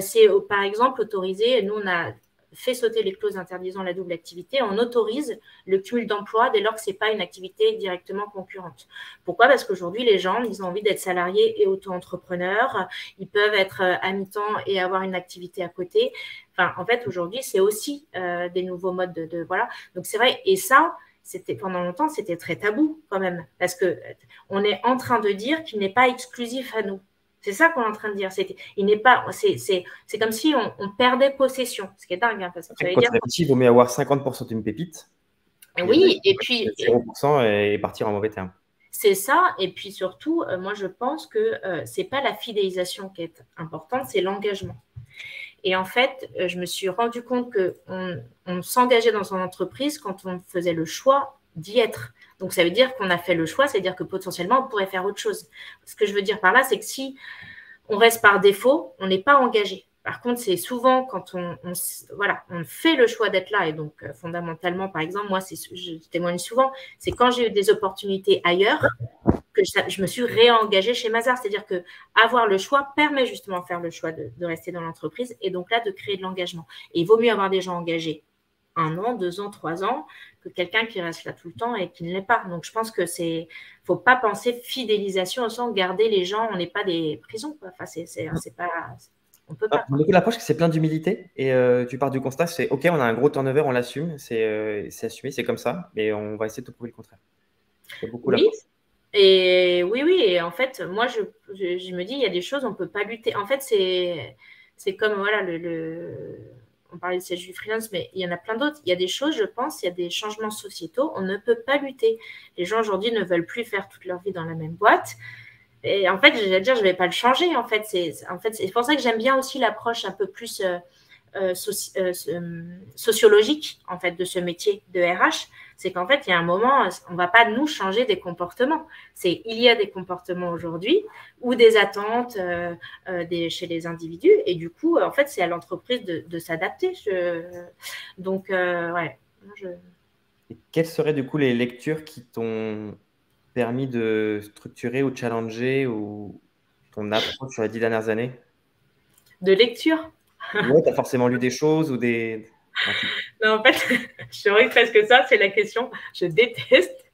C'est, par exemple, autorisé, nous, on a fait sauter les clauses interdisant la double activité, on autorise le cumul d'emploi dès lors que ce n'est pas une activité directement concurrente. Pourquoi ? Parce qu'aujourd'hui, les gens, ils ont envie d'être salariés et auto-entrepreneurs, ils peuvent être à mi-temps et avoir une activité à côté. Enfin, en fait, aujourd'hui, c'est aussi des nouveaux modes de voilà. Donc, c'est vrai, et ça, pendant longtemps, c'était très tabou quand même, parce qu'on est en train de dire qu'il n'est pas exclusif à nous. C'est ça qu'on est en train de dire. C'est comme si on perdait possession, ce qui est dingue. Parce que ça veut dire... il vaut mieux avoir 50% d'une pépite. Oui, et puis 0% et partir en mauvais terme. C'est ça. Et puis surtout, moi, je pense que ce n'est pas la fidélisation qui est importante, c'est l'engagement. Et en fait, je me suis rendu compte qu'on s'engageait dans son entreprise quand on faisait le choix d'y être. Donc, ça veut dire qu'on a fait le choix, c'est-à-dire que potentiellement, on pourrait faire autre chose. Ce que je veux dire par là, c'est que si on reste par défaut, on n'est pas engagé. Par contre, c'est souvent quand on fait le choix d'être là. Et donc, fondamentalement, par exemple, moi, je témoigne souvent, c'est quand j'ai eu des opportunités ailleurs que je me suis réengagée chez Mazars. C'est-à-dire qu'avoir le choix permet justement de faire le choix de rester dans l'entreprise et donc là, de créer de l'engagement. Et il vaut mieux avoir des gens engagés 1 an, 2 ans, 3 ans que quelqu'un qui reste là tout le temps et qui ne l'est pas. Donc, je pense que faut pas penser fidélisation au sens garder les gens. On n'est pas des prisons, quoi. Enfin, c'est pas... On peut pas. Donc, l'approche, c'est plein d'humilité et tu pars du constat, c'est OK, on a un gros turnover, on l'assume, c'est assumé, c'est comme ça, mais on va essayer de te prouver le contraire. C'est beaucoup l'approche. Et oui, et en fait, moi, je me dis, il y a des choses, on ne peut pas lutter. En fait, c'est comme, voilà, on parlait de siège du freelance, mais il y en a plein d'autres. Il y a des choses, je pense, il y a des changements sociétaux, on ne peut pas lutter. Les gens, aujourd'hui, ne veulent plus faire toute leur vie dans la même boîte. Et en fait, je vais dire, je ne vais pas le changer. En fait, c'est pour ça que j'aime bien aussi l'approche un peu plus sociologique, en fait, de ce métier de RH. C'est qu'en fait, il y a un moment, on ne va pas nous changer des comportements. Il y a des comportements aujourd'hui ou des attentes chez les individus. Et du coup, en fait, c'est à l'entreprise de s'adapter. Donc, ouais. Et quelles seraient du coup les lectures qui t'ont permis de structurer ou challenger ou ton approche sur les 10 dernières années? De lecture? Ouais, tu as forcément lu des choses ou des... Non, en fait, je suis presque ça, c'est la question. Je déteste.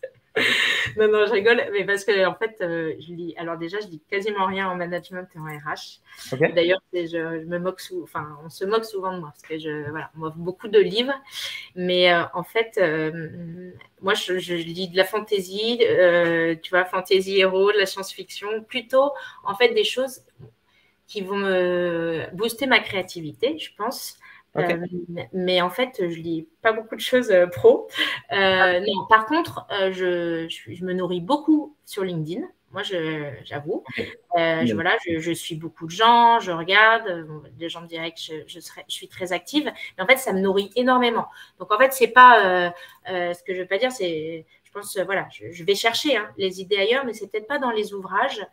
Non, je rigole, mais parce que en fait, je lis quasiment rien en management et en RH. Okay. D'ailleurs, je me moque on se moque souvent de moi parce que on m'offre beaucoup de livres, mais en fait, moi, je lis de la fantasy, tu vois, fantasy héros, de la science-fiction, plutôt en fait des choses qui vont me booster ma créativité, je pense. Okay. Mais en fait, je lis pas beaucoup de choses pro. Non, par contre, je me nourris beaucoup sur LinkedIn. Moi, j'avoue. Okay. Je suis beaucoup de gens, je regarde. Les gens me diraient que je suis très active. Mais en fait, ça me nourrit énormément. Donc, en fait, c'est pas ce que je veux pas dire, c'est... Je pense, je vais chercher les idées ailleurs, mais c'est peut-être pas dans les ouvrages.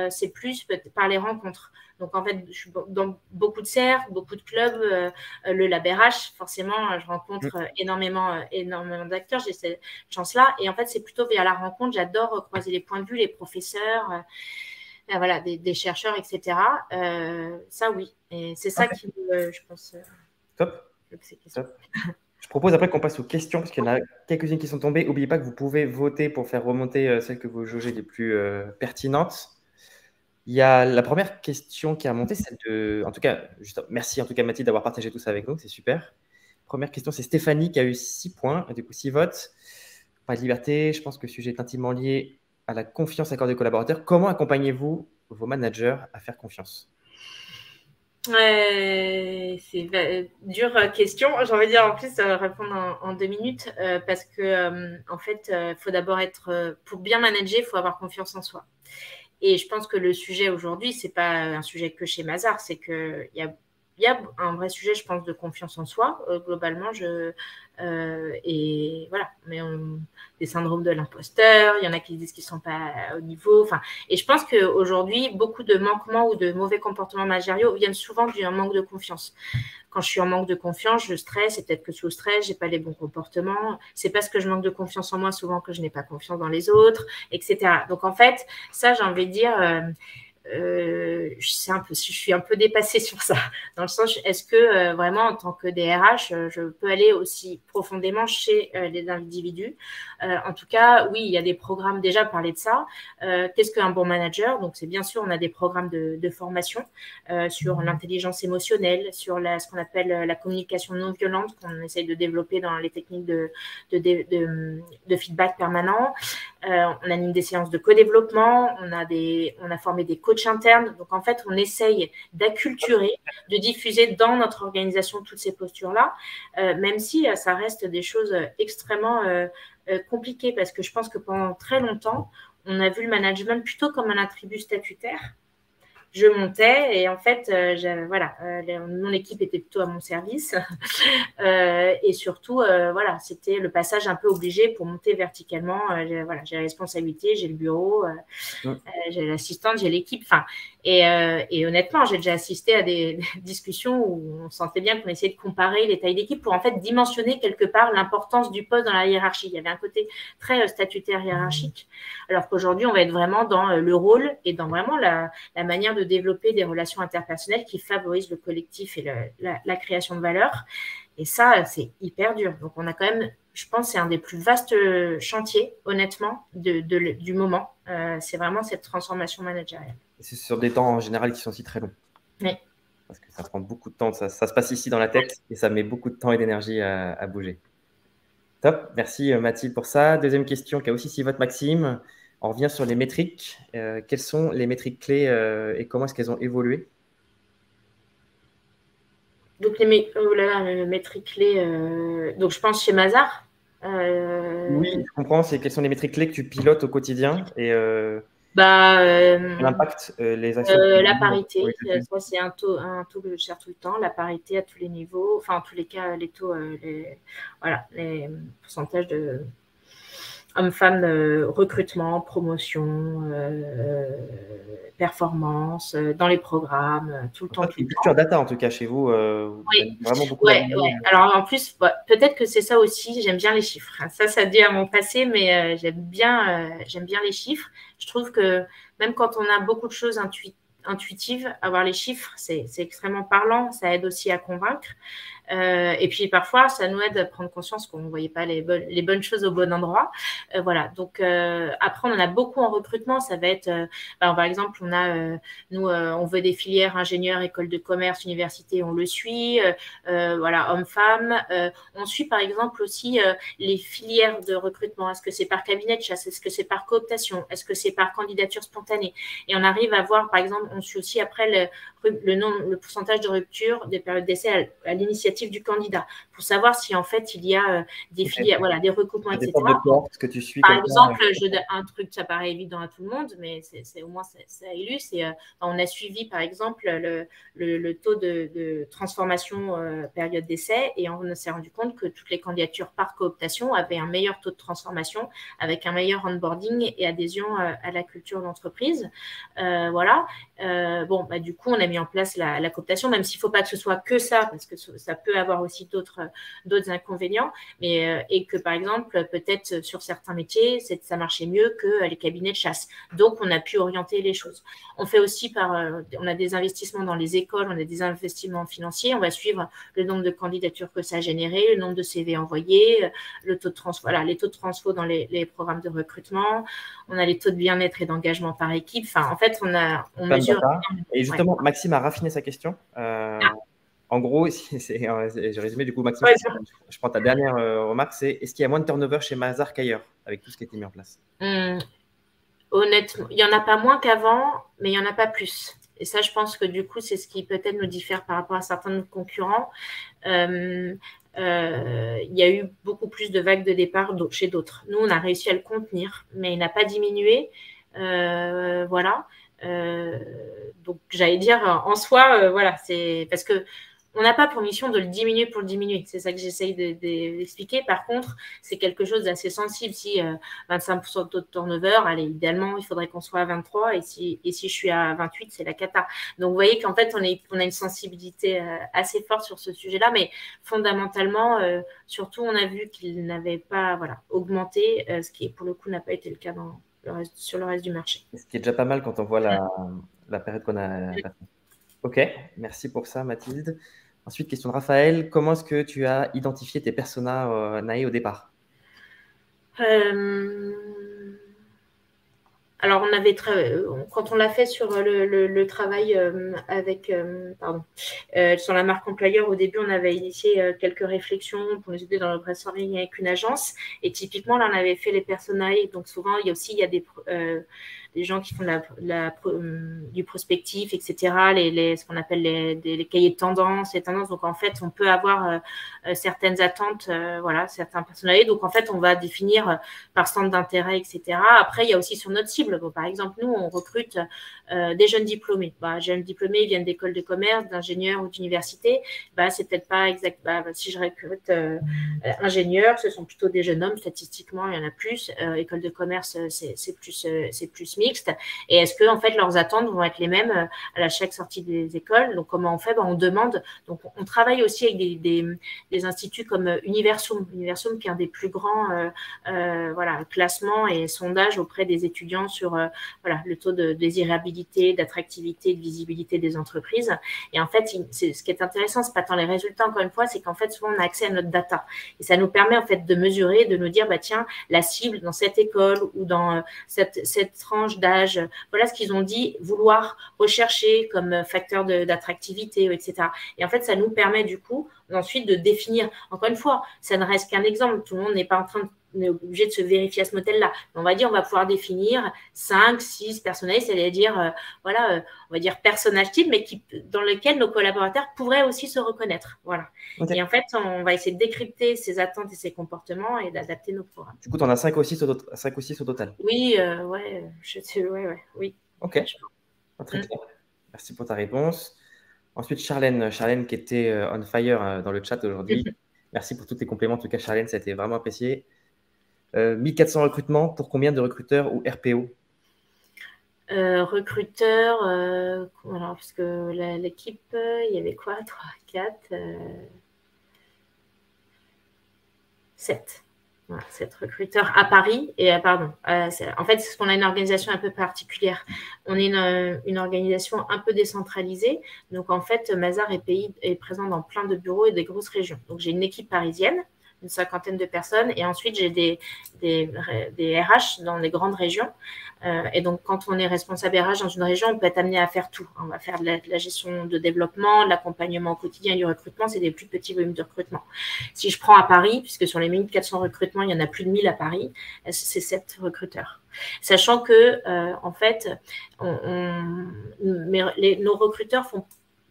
C'est plus par les rencontres. Donc, en fait, je suis dans beaucoup de cercles, beaucoup de clubs. Le Lab RH, forcément, je rencontre énormément d'acteurs. J'ai cette chance-là. Et en fait, c'est plutôt via la rencontre. J'adore croiser les points de vue, les professeurs, des chercheurs, etc. Ça, oui. Et c'est ça qui, je pense... Top. Top. Je propose après qu'on passe aux questions, parce qu'il y en a quelques-unes qui sont tombées. N'oubliez pas que vous pouvez voter pour faire remonter celles que vous jaugez les plus pertinentes. Il y a la première question qui a monté, celle de... En tout cas, merci en tout cas Mathilde d'avoir partagé tout ça avec nous, c'est super. Première question, c'est Stéphanie qui a eu 6 points, du coup 6 votes. Pas de liberté, je pense que le sujet est intimement lié à la confiance accordée aux collaborateurs. Comment accompagnez-vous vos managers à faire confiance ? C'est dure question. J'ai envie de dire en plus répondre en 2 minutes parce que en fait, faut d'abord pour bien manager, il faut avoir confiance en soi. Et je pense que le sujet aujourd'hui, c'est pas un sujet que chez Mazars, c'est qu'il y a un vrai sujet, je pense, de confiance en soi, globalement. Et voilà, mais des syndromes de l'imposteur, il y en a qui disent qu'ils ne sont pas au niveau. Et je pense qu'aujourd'hui, beaucoup de manquements ou de mauvais comportements managériaux viennent souvent d'un manque de confiance. Quand je suis en manque de confiance, je stresse, et peut-être que sous stress, j'ai pas les bons comportements. C'est parce que je manque de confiance en moi souvent que je n'ai pas confiance dans les autres, etc. Donc en fait, ça, j'ai envie de dire, je suis un peu dépassée sur ça, dans le sens, est-ce que vraiment en tant que DRH, je peux aller aussi profondément chez les individus. En tout cas, oui, il y a des programmes, déjà parler de ça. Qu'est-ce qu'un bon manager? Donc c'est bien sûr, on a des programmes de formation sur l'intelligence émotionnelle, sur ce qu'on appelle la communication non violente, qu'on essaye de développer dans les techniques de feedback permanent. On anime des séances de co-développement, on a formé des coachs internes. Donc, en fait, on essaye d'acculturer, de diffuser dans notre organisation toutes ces postures-là, même si ça reste des choses extrêmement compliquées, parce que je pense que pendant très longtemps, on a vu le management plutôt comme un attribut statutaire. Je montais et en fait, voilà, mon équipe était plutôt à mon service. Et surtout, voilà, c'était le passage un peu obligé pour monter verticalement. Voilà, j'ai la responsabilité, j'ai le bureau, j'ai l'assistante, j'ai l'équipe. Et honnêtement, j'ai déjà assisté à des discussions où on sentait bien qu'on essayait de comparer les tailles d'équipe pour en fait dimensionner quelque part l'importance du poste dans la hiérarchie. Il y avait un côté très statutaire hiérarchique, alors qu'aujourd'hui, on va être vraiment dans le rôle et dans vraiment la manière de développer des relations interpersonnelles qui favorisent le collectif et la création de valeur. Et ça, c'est hyper dur. Donc, on a quand même, je pense, c'est un des plus vastes chantiers, honnêtement, du moment. C'est vraiment cette transformation managériale. C'est sur des temps en général qui sont aussi très longs. Oui. Parce que ça prend beaucoup de temps. Ça se passe ici dans la tête et ça met beaucoup de temps et d'énergie à bouger. Top. Merci Mathilde pour ça. Deuxième question qui a aussi suivi votre Maxime. On revient sur les métriques. Quelles sont les métriques clés et comment est-ce qu'elles ont évolué? Donc, les métriques clés, donc je pense chez Mazars. Oui, je comprends. C'est quelles sont les métriques clés que tu pilotes au quotidien et l'impact, les actions. La parité, ça c'est un taux que je cherche tout le temps, la parité à tous les niveaux, enfin en tous les cas, les taux, voilà, les pourcentages de hommes-femmes, recrutement, promotion, performance, dans les programmes, tout le temps. C'est une culture data en tout cas chez vous. Oui. Vraiment beaucoup. Ouais. Alors en plus, peut-être que c'est ça aussi. J'aime bien les chiffres. Ça dû à mon passé, mais j'aime bien les chiffres. Je trouve que même quand on a beaucoup de choses intuitives, avoir les chiffres, c'est extrêmement parlant. Ça aide aussi à convaincre. Et puis parfois, ça nous aide à prendre conscience qu'on ne voyait pas les bonnes choses au bon endroit. Voilà. Donc après, on en a beaucoup en recrutement. Ça va être, par exemple, on veut des filières ingénieurs, école de commerce, université, on le suit. Voilà, hommes-femmes. On suit par exemple aussi les filières de recrutement. Est-ce que c'est par cabinet de chasse? Est-ce que c'est par cooptation? Est-ce que c'est par candidature spontanée? Et on arrive à voir, par exemple, on suit aussi après le pourcentage de rupture des périodes d'essai à l'initiative du candidat pour savoir si en fait il y a des filières, voilà, des recoupements, etc. Que tu suis par exemple, un truc, ça paraît évident à tout le monde, mais au moins ça illustre. On a suivi par exemple le taux de transformation période d'essai et on s'est rendu compte que toutes les candidatures par cooptation avaient un meilleur taux de transformation avec un meilleur onboarding et adhésion à la culture d'entreprise. Voilà. Du coup, on a mis en place la cooptation, même s'il ne faut pas que ce soit que ça, parce que ça peut avoir aussi d'autres inconvénients, et que par exemple, peut-être sur certains métiers, ça marchait mieux que les cabinets de chasse. Donc, on a pu orienter les choses. On fait aussi on a des investissements dans les écoles, on a des investissements financiers, on va suivre le nombre de candidatures que ça a généré, le nombre de CV envoyés, le taux de transfo, voilà, les taux de transfo dans les programmes de recrutement, on a les taux de bien-être et d'engagement par équipe. Enfin, en fait, on mesure. Et justement, ouais. Maxime a raffiné sa question. En gros, j'ai résumé du coup, Maxime, je prends ta dernière remarque, c'est est-ce qu'il y a moins de turnover chez Mazars qu'ailleurs avec tout ce qui a été mis en place? Honnêtement, il n'y en a pas moins qu'avant, mais il n'y en a pas plus. Et ça, je pense que du coup, c'est ce qui peut-être nous diffère par rapport à certains de nos concurrents. Il y a eu beaucoup plus de vagues de départ chez d'autres. Nous, on a réussi à le contenir, mais il n'a pas diminué. Voilà. Donc, j'allais dire, en soi, voilà, c'est parce que on n'a pas pour mission de le diminuer pour le diminuer. C'est ça que j'essaye d'expliquer. Par contre, c'est quelque chose d'assez sensible. Si 25% de taux de turnover, allez, idéalement, il faudrait qu'on soit à 23. Et si je suis à 28, c'est la cata. Donc, vous voyez qu'en fait, on a une sensibilité assez forte sur ce sujet-là. Mais fondamentalement, surtout, on a vu qu'il n'avait pas augmenté, ce qui, pour le coup, n'a pas été le cas sur le reste du marché. Ce qui est déjà pas mal quand on voit la période qu'on a passée. Ok, merci pour ça, Mathilde. Ensuite, question de Raphaël. Comment est-ce que tu as identifié tes personas Nae au départ? Alors, quand on l'a fait sur le travail avec, sur la marque employeur, au début, on avait initié quelques réflexions pour nous aider dans le brainstorming avec une agence. Et typiquement, là, on avait fait les personnages. Donc, souvent, il y a des gens qui font du prospectif, etc., ce qu'on appelle les cahiers de tendance, les tendances. Donc, en fait, on peut avoir certaines attentes, certains personnalités. Donc, en fait, on va définir par centre d'intérêt, etc. Après, il y a aussi sur notre cible. Bon, par exemple, nous, on recrute des jeunes diplômés. Jeunes diplômés, ils viennent d'écoles de commerce, d'ingénieurs ou d'université. C'est peut-être pas exact. Si je recrute ingénieurs, ce sont plutôt des jeunes hommes. Statistiquement, il y en a plus. École de commerce, c'est plus mixte. Et est-ce que, en fait, leurs attentes vont être les mêmes à chaque sortie des écoles? Donc, comment on fait? On demande. Donc, on travaille aussi avec des instituts comme Universum. Universum, qui est un des plus grands classements et sondages auprès des étudiants sur le taux de désirabilité, d'attractivité, de visibilité des entreprises. Et en fait, ce qui est intéressant, c'est pas tant les résultats, encore une fois, c'est qu'en fait, souvent, on a accès à notre data. Et ça nous permet, en fait, de mesurer, de nous dire, tiens, la cible dans cette école ou dans cette tranche d'âge, voilà ce qu'ils ont dit vouloir rechercher comme facteur d'attractivité, etc. Et en fait, ça nous permet, du coup, ensuite de définir. Encore une fois, ça ne reste qu'un exemple. Tout le monde n'est pas obligé de se vérifier à ce modèle-là. On va va pouvoir définir 5, 6 personnages, c'est-à-dire, on va dire personnages types, mais dans lesquels nos collaborateurs pourraient aussi se reconnaître. Voilà. Okay. Et en fait, on va essayer de décrypter ces attentes et ces comportements et d'adapter nos programmes. Du coup, tu en as 5 ou 6 au total? Oui, oui. Ok, très clair. Merci pour ta réponse. Ensuite, Charlène qui était on fire dans le chat aujourd'hui. Merci pour tous tes compléments. En tout cas, Charlène, ça a été vraiment apprécié. 1400 recrutements, pour combien de recruteurs ou RPO? Recruteurs, alors, parce que l'équipe, il y avait quoi? 3, 4, 7. Voilà, 7 recruteurs à Paris. Et en fait, c'est ce qu'on a une organisation un peu particulière. On est une organisation un peu décentralisée. Donc, en fait, Mazars est présent dans plein de bureaux et des grosses régions. Donc, j'ai une équipe parisienne, une 50aine de personnes. Et ensuite, j'ai des RH dans les grandes régions. Et donc, quand on est responsable RH dans une région, on peut être amené à faire tout. On va faire de la gestion de développement, de l'accompagnement au quotidien du recrutement. C'est des plus petits volumes de recrutement. Si je prends à Paris, puisque sur les 1400 recrutements, il y en a plus de 1000 à Paris, c'est 7 recruteurs. Sachant que, en fait, nos recruteurs font,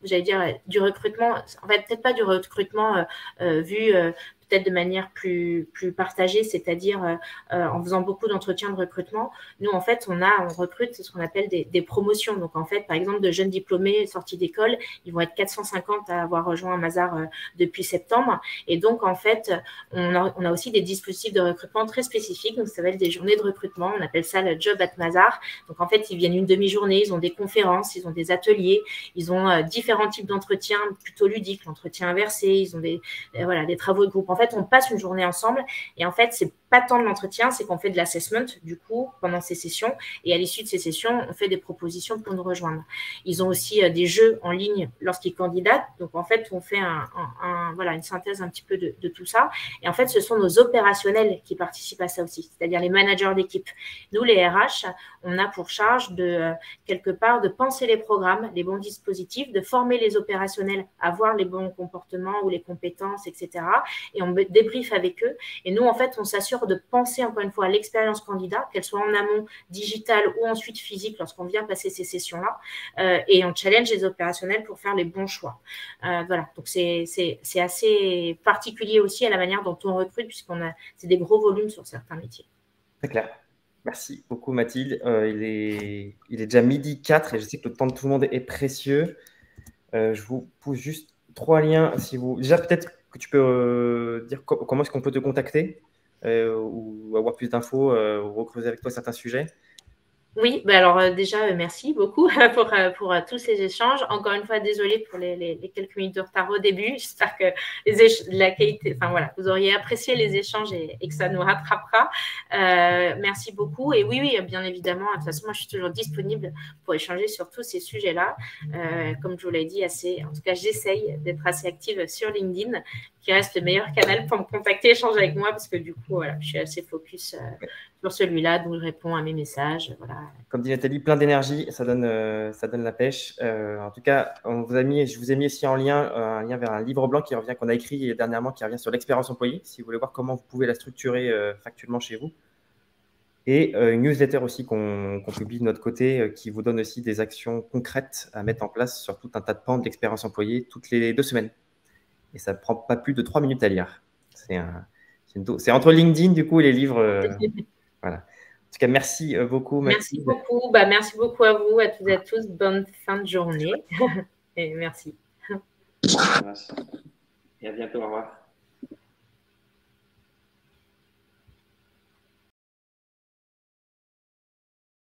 j'allais dire, du recrutement, en fait, peut-être pas du recrutement vu peut-être de manière plus partagée, c'est-à-dire en faisant beaucoup d'entretiens de recrutement. Nous, en fait, on recrute ce qu'on appelle des promotions. Donc, en fait, par exemple, de jeunes diplômés sortis d'école, ils vont être 450 à avoir rejoint Mazars depuis septembre. Et donc, en fait, on a aussi des dispositifs de recrutement très spécifiques. Donc, ça s'appelle des journées de recrutement. On appelle ça le Job at Mazars. Donc, en fait, ils viennent une demi-journée, ils ont des conférences, ils ont des ateliers, ils ont différents types d'entretiens plutôt ludiques, l'entretien inversé, ils ont des travaux de groupe. En fait, on passe une journée ensemble et en fait, c'est pas tant de l'entretien, c'est qu'on fait de l'assessment du coup pendant ces sessions et à l'issue de ces sessions, on fait des propositions pour nous rejoindre. Ils ont aussi des jeux en ligne lorsqu'ils candidatent. Donc, en fait, on fait une synthèse un petit peu de tout ça. Et en fait, ce sont nos opérationnels qui participent à ça aussi, c'est-à-dire les managers d'équipe. Nous, les RH, on a pour charge quelque part de penser les programmes, les bons dispositifs, de former les opérationnels à avoir les bons comportements ou les compétences, etc. Et on débrief avec eux. Et nous, en fait, on s'assure de penser encore une fois à l'expérience candidat, qu'elle soit en amont, digitale ou ensuite physique lorsqu'on vient passer ces sessions-là. Et on challenge les opérationnels pour faire les bons choix. Voilà, donc c'est assez particulier aussi à la manière dont on recrute, puisqu'on a c'est des gros volumes sur certains métiers. Très clair. Merci beaucoup, Mathilde. Il est déjà 12h04 et je sais que le temps de tout le monde est précieux. Je vous pousse juste 3 liens. Déjà, peut-être que tu peux dire comment est-ce qu'on peut te contacter ou avoir plus d'infos ou recreuser avec toi certains sujets. Oui, bah alors déjà, merci beaucoup pour tous ces échanges. Encore une fois, désolée pour les quelques minutes de retard au début. J'espère que la qualité, enfin voilà, vous auriez apprécié les échanges et que ça nous rattrapera. Merci beaucoup. Et oui, bien évidemment, de toute façon, moi, je suis toujours disponible pour échanger sur tous ces sujets-là. Comme je vous l'ai dit, en tout cas, j'essaye d'être assez active sur LinkedIn, qui reste le meilleur canal pour me contacter, échanger avec moi, parce que du coup, voilà, je suis assez focus sur celui-là, donc je réponds à mes messages. Voilà. Comme dit Nathalie, plein d'énergie, ça donne la pêche. En tout cas, je vous ai mis aussi en lien un lien vers un livre blanc qu'on a écrit dernièrement, qui revient sur l'expérience employée, si vous voulez voir comment vous pouvez la structurer factuellement chez vous. Et une newsletter aussi qu'on publie de notre côté, qui vous donne aussi des actions concrètes à mettre en place sur tout un tas de pans de l'expérience employée toutes les 2 semaines. Et ça ne prend pas plus de 3 minutes à lire. C'est entre LinkedIn, du coup, et les livres. Voilà. En tout cas, merci beaucoup, Mathilde. Mathilde. Merci beaucoup. Merci beaucoup à vous, à toutes et à tous. Bonne fin de journée. Et merci. Et à bientôt. Au revoir.